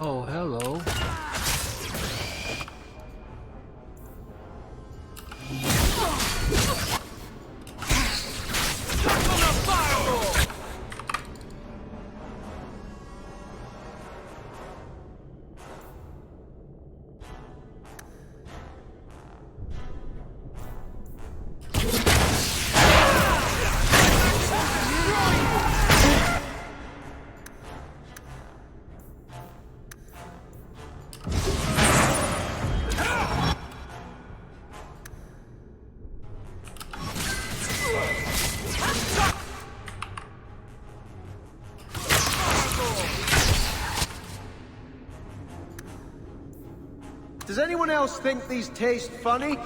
Oh, hello. Does anyone else think these taste funny?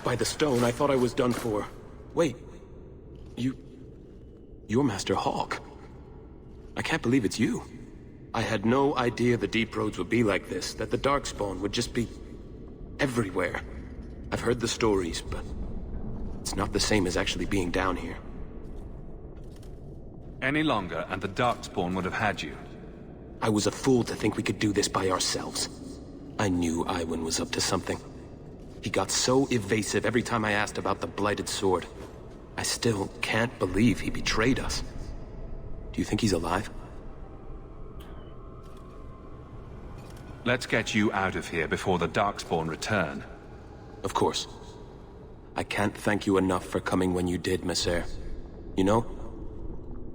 By the stone, I thought I was done for. Wait. You're Master Hawk. I can't believe it's you. I had no idea the Deep Roads would be like this, that the Darkspawn would just be everywhere. I've heard the stories, but it's not the same as actually being down here. Any longer, and the Darkspawn would have had you. I was a fool to think we could do this by ourselves. I knew Iwan was up to something. He got so evasive every time I asked about the Blighted Sword. I still can't believe he betrayed us. Do you think he's alive? Let's get you out of here before the Darkspawn return. Of course. I can't thank you enough for coming when you did, Messer. You know,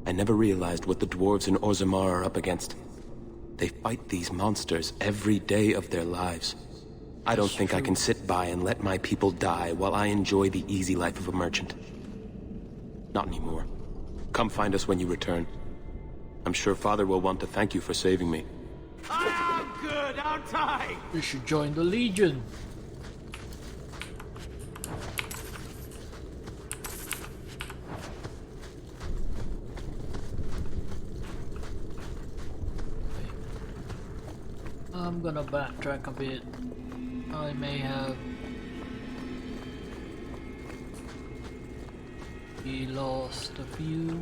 I never realized what the dwarves in Orzammar are up against. They fight these monsters every day of their lives. I don't think I can sit by and let my people die while I enjoy the easy life of a merchant. Not anymore. Come find us when you return. I'm sure Father will want to thank you for saving me. I'm good, aren't I? We should join the Legion. I'm gonna backtrack a bit. I may have lost a few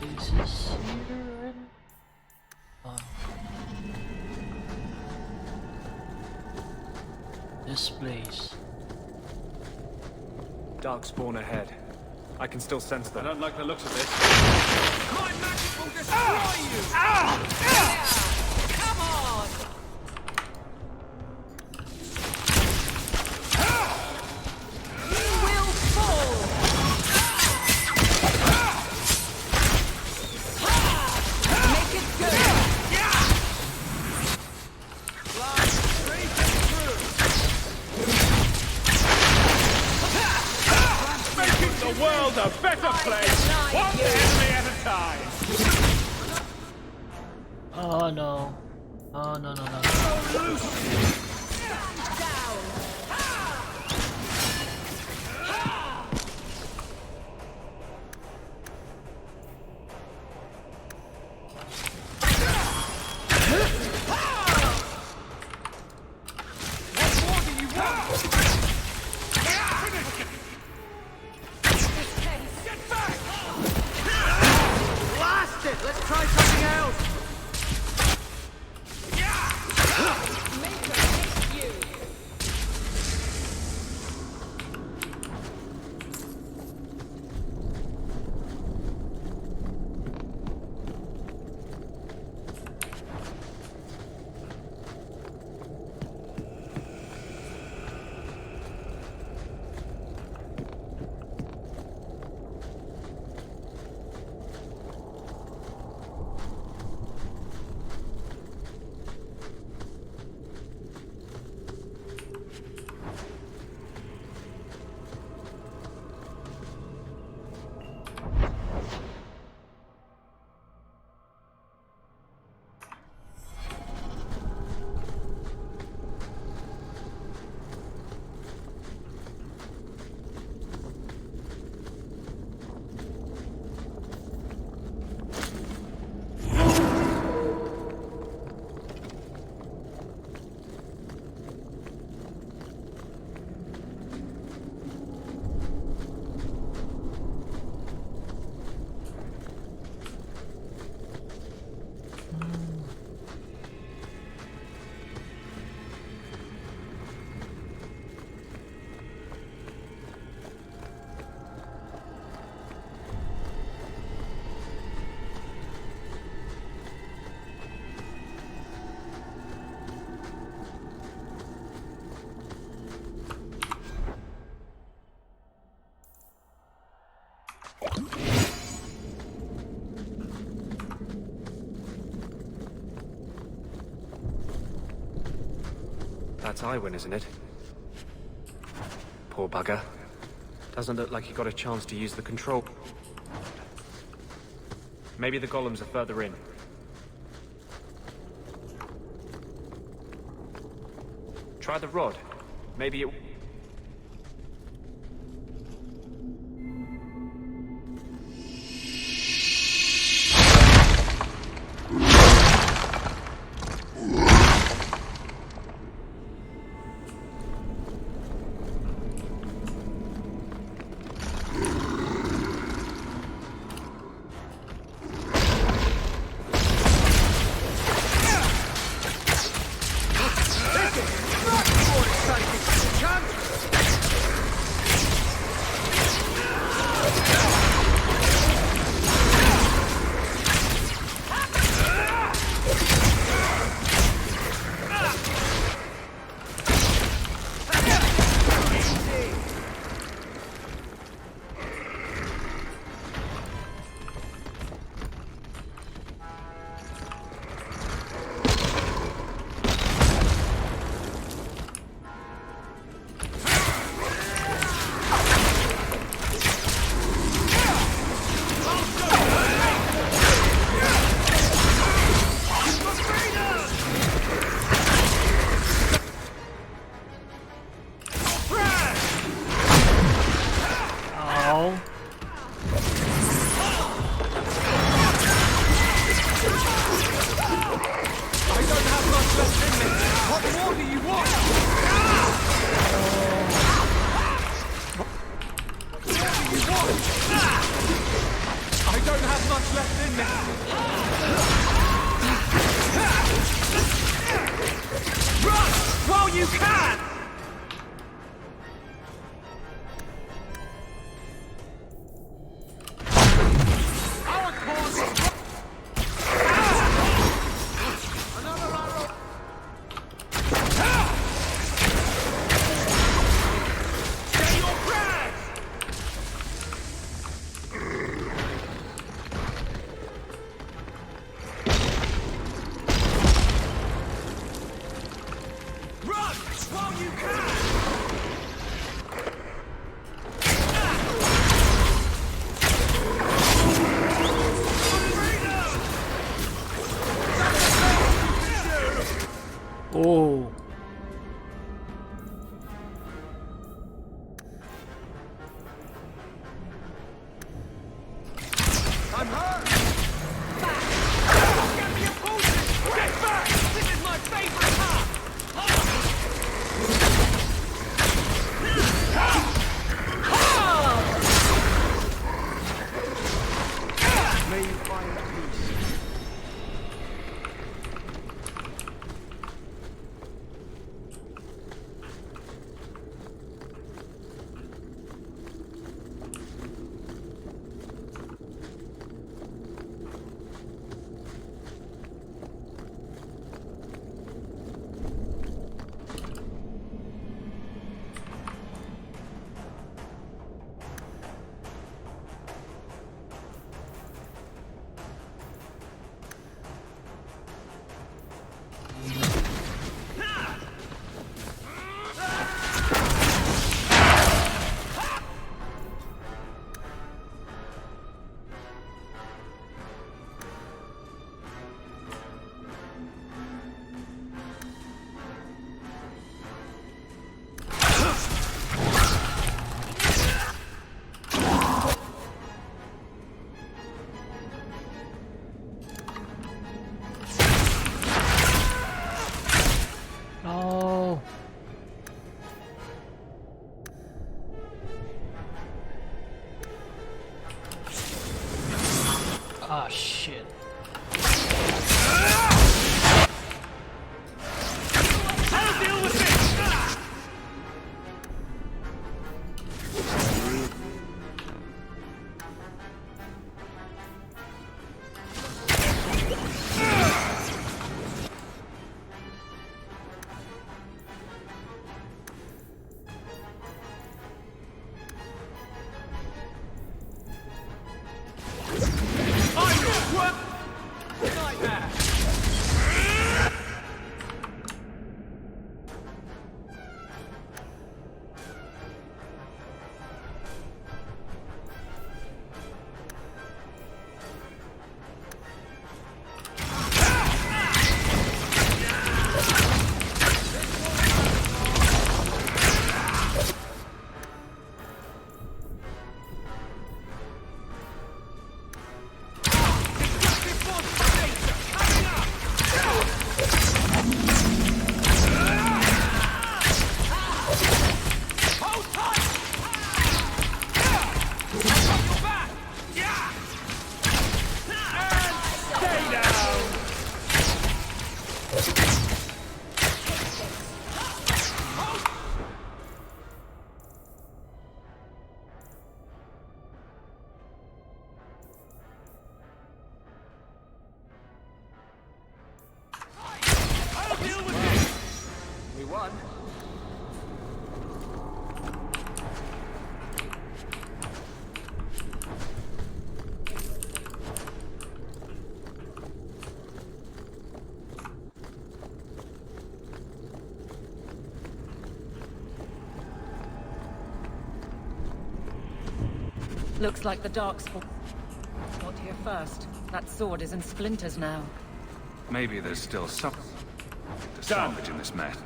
places here. This place. Darkspawn ahead. I can still sense them. I don't like the looks of this. My magic will destroy you! Come on! You will fall! Make it good! Fly straight through! Making the world a better place, one enemy at a time. Oh no. Oh no. Blast it! Let's try something else! That's Iwin, isn't it? Poor bugger. Doesn't look like he got a chance to use the control. Maybe the golems are further in. Try the rod. Maybe it... Chance I'm hurt! Back! Get me a potion! Get back! This is my favorite part! May you find peace. No. Ah, shit. I'll deal with this! We won. Looks like the Darkspawn got here first. That sword is in splinters now. Maybe there's still something to salvage in this mess.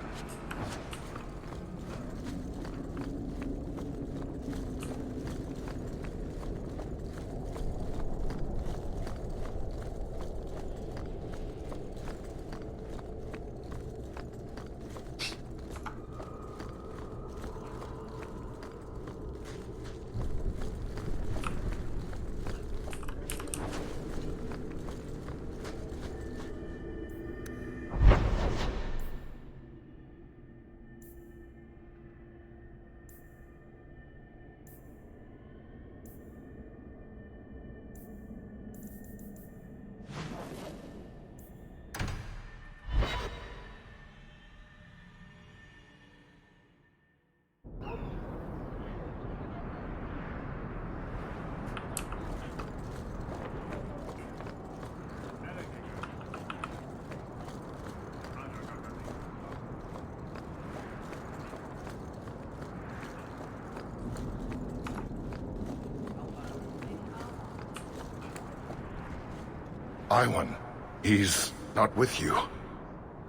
Iwan, he's not with you.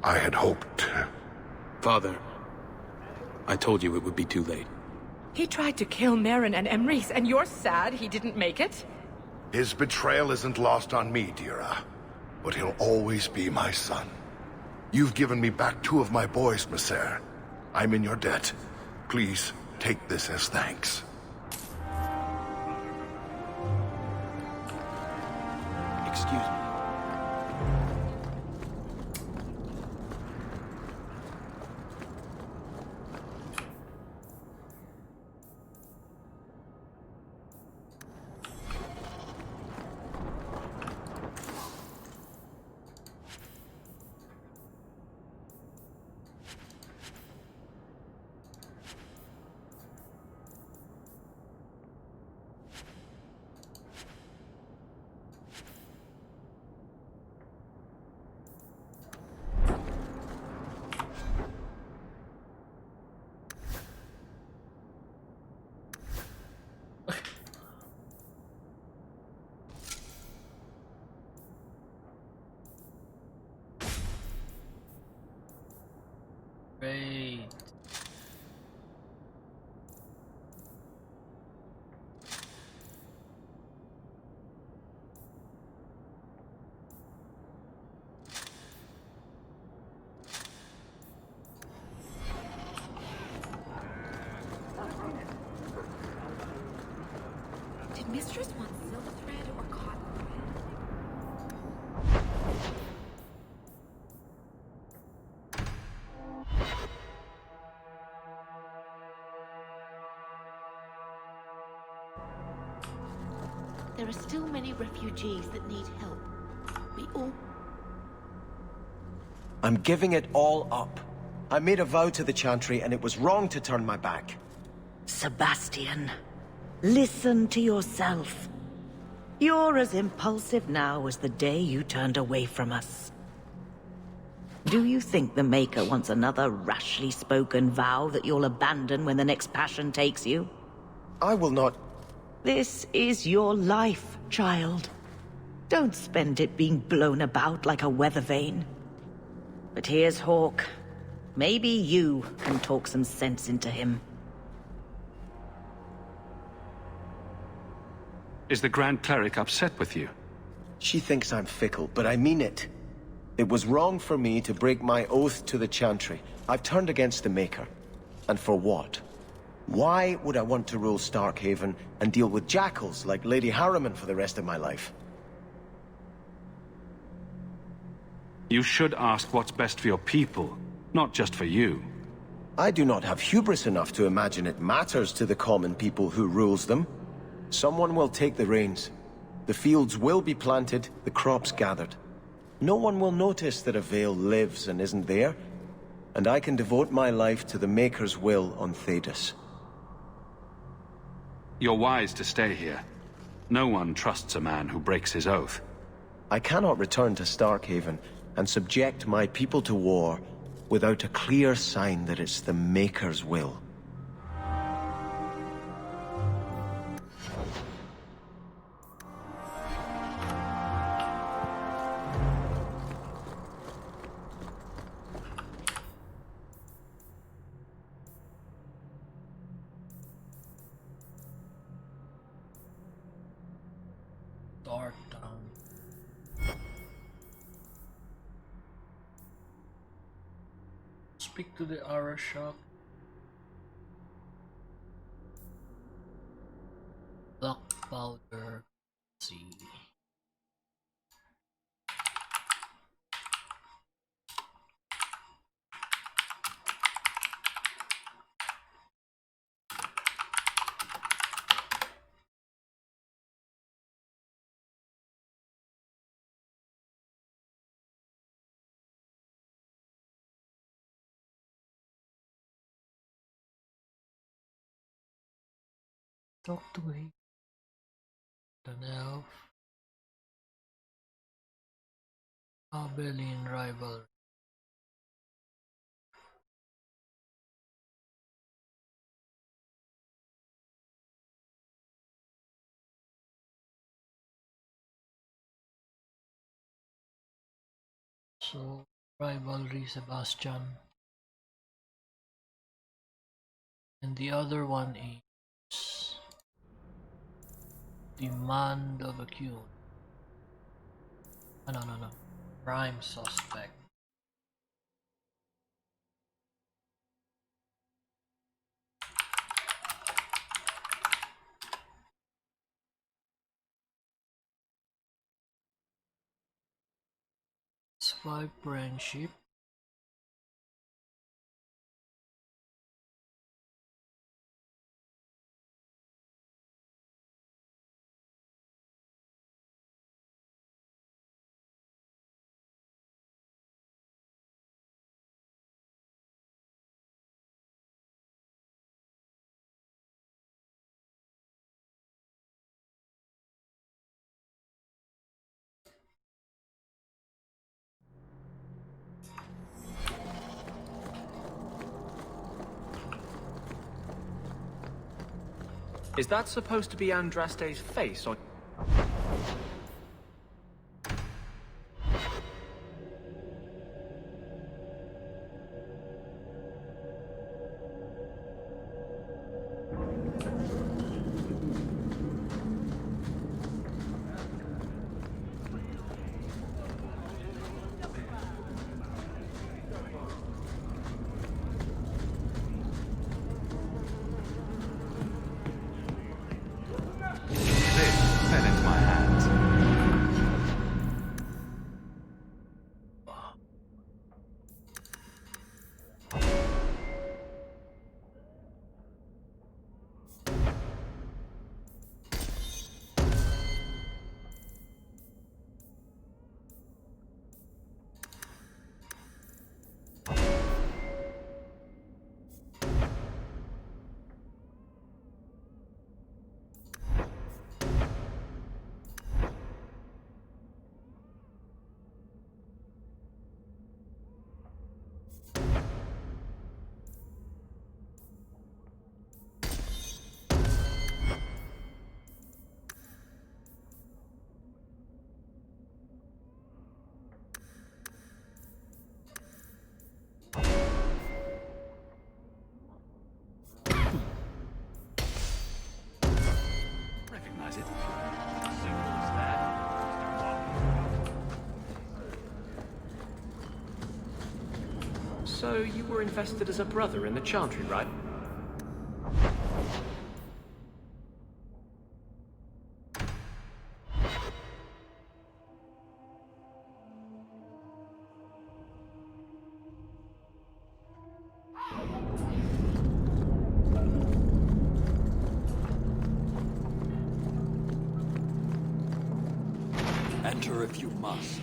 I had hoped. Father, I told you it would be too late. He tried to kill Merrin and Emrys, and you're sad he didn't make it? His betrayal isn't lost on me, Dira. But he'll always be my son. You've given me back 2 of my boys, Maser. I'm in your debt. Please, take this as thanks. Excuse me. Great. Did Mistress want silk thread or cotton There are still many refugees that need help. We all... I'm giving it all up. I made a vow to the Chantry, and it was wrong to turn my back. Sebastian, listen to yourself. You're as impulsive now as the day you turned away from us. Do you think the Maker wants another rashly spoken vow that you'll abandon when the next passion takes you? I will not... This is your life, child. Don't spend it being blown about like a weather vane. But here's Hawke. Maybe you can talk some sense into him. Is the Grand Cleric upset with you? She thinks I'm fickle, but I mean it. It was wrong for me to break my oath to the Chantry. I've turned against the Maker. And for what? Why would I want to rule Starkhaven and deal with jackals like Lady Harriman for the rest of my life? You should ask what's best for your people, not just for you. I do not have hubris enough to imagine it matters to the common people who rules them. Someone will take the reins. The fields will be planted, the crops gathered. No one will notice that a Vale lives and isn't there, and I can devote my life to the Maker's will on Thedas. You're wise to stay here. No one trusts a man who breaks his oath. I cannot return to Starkhaven and subject my people to war without a clear sign that it's the Maker's will. Dark Town. Speak to the Arashok. Black powder. Let's see. Talk to me. An elf. Abelin rival. So rivalry Sebastian. And the other one is Demand of accused. Oh, no. Prime suspect. Swipe friendship. Is that supposed to be Andraste's face or... Fell into my hands. Recognize it. Symbols there. So you were invested as a brother in the Chantry, right? Enter if you must.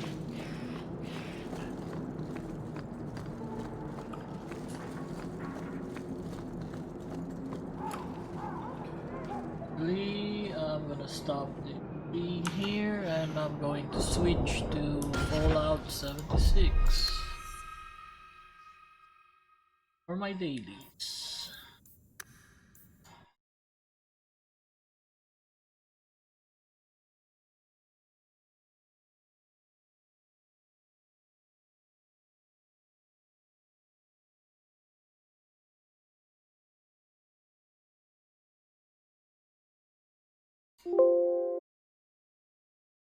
I'm gonna stop the being here and I'm going to switch to Fallout 76 for my dailies.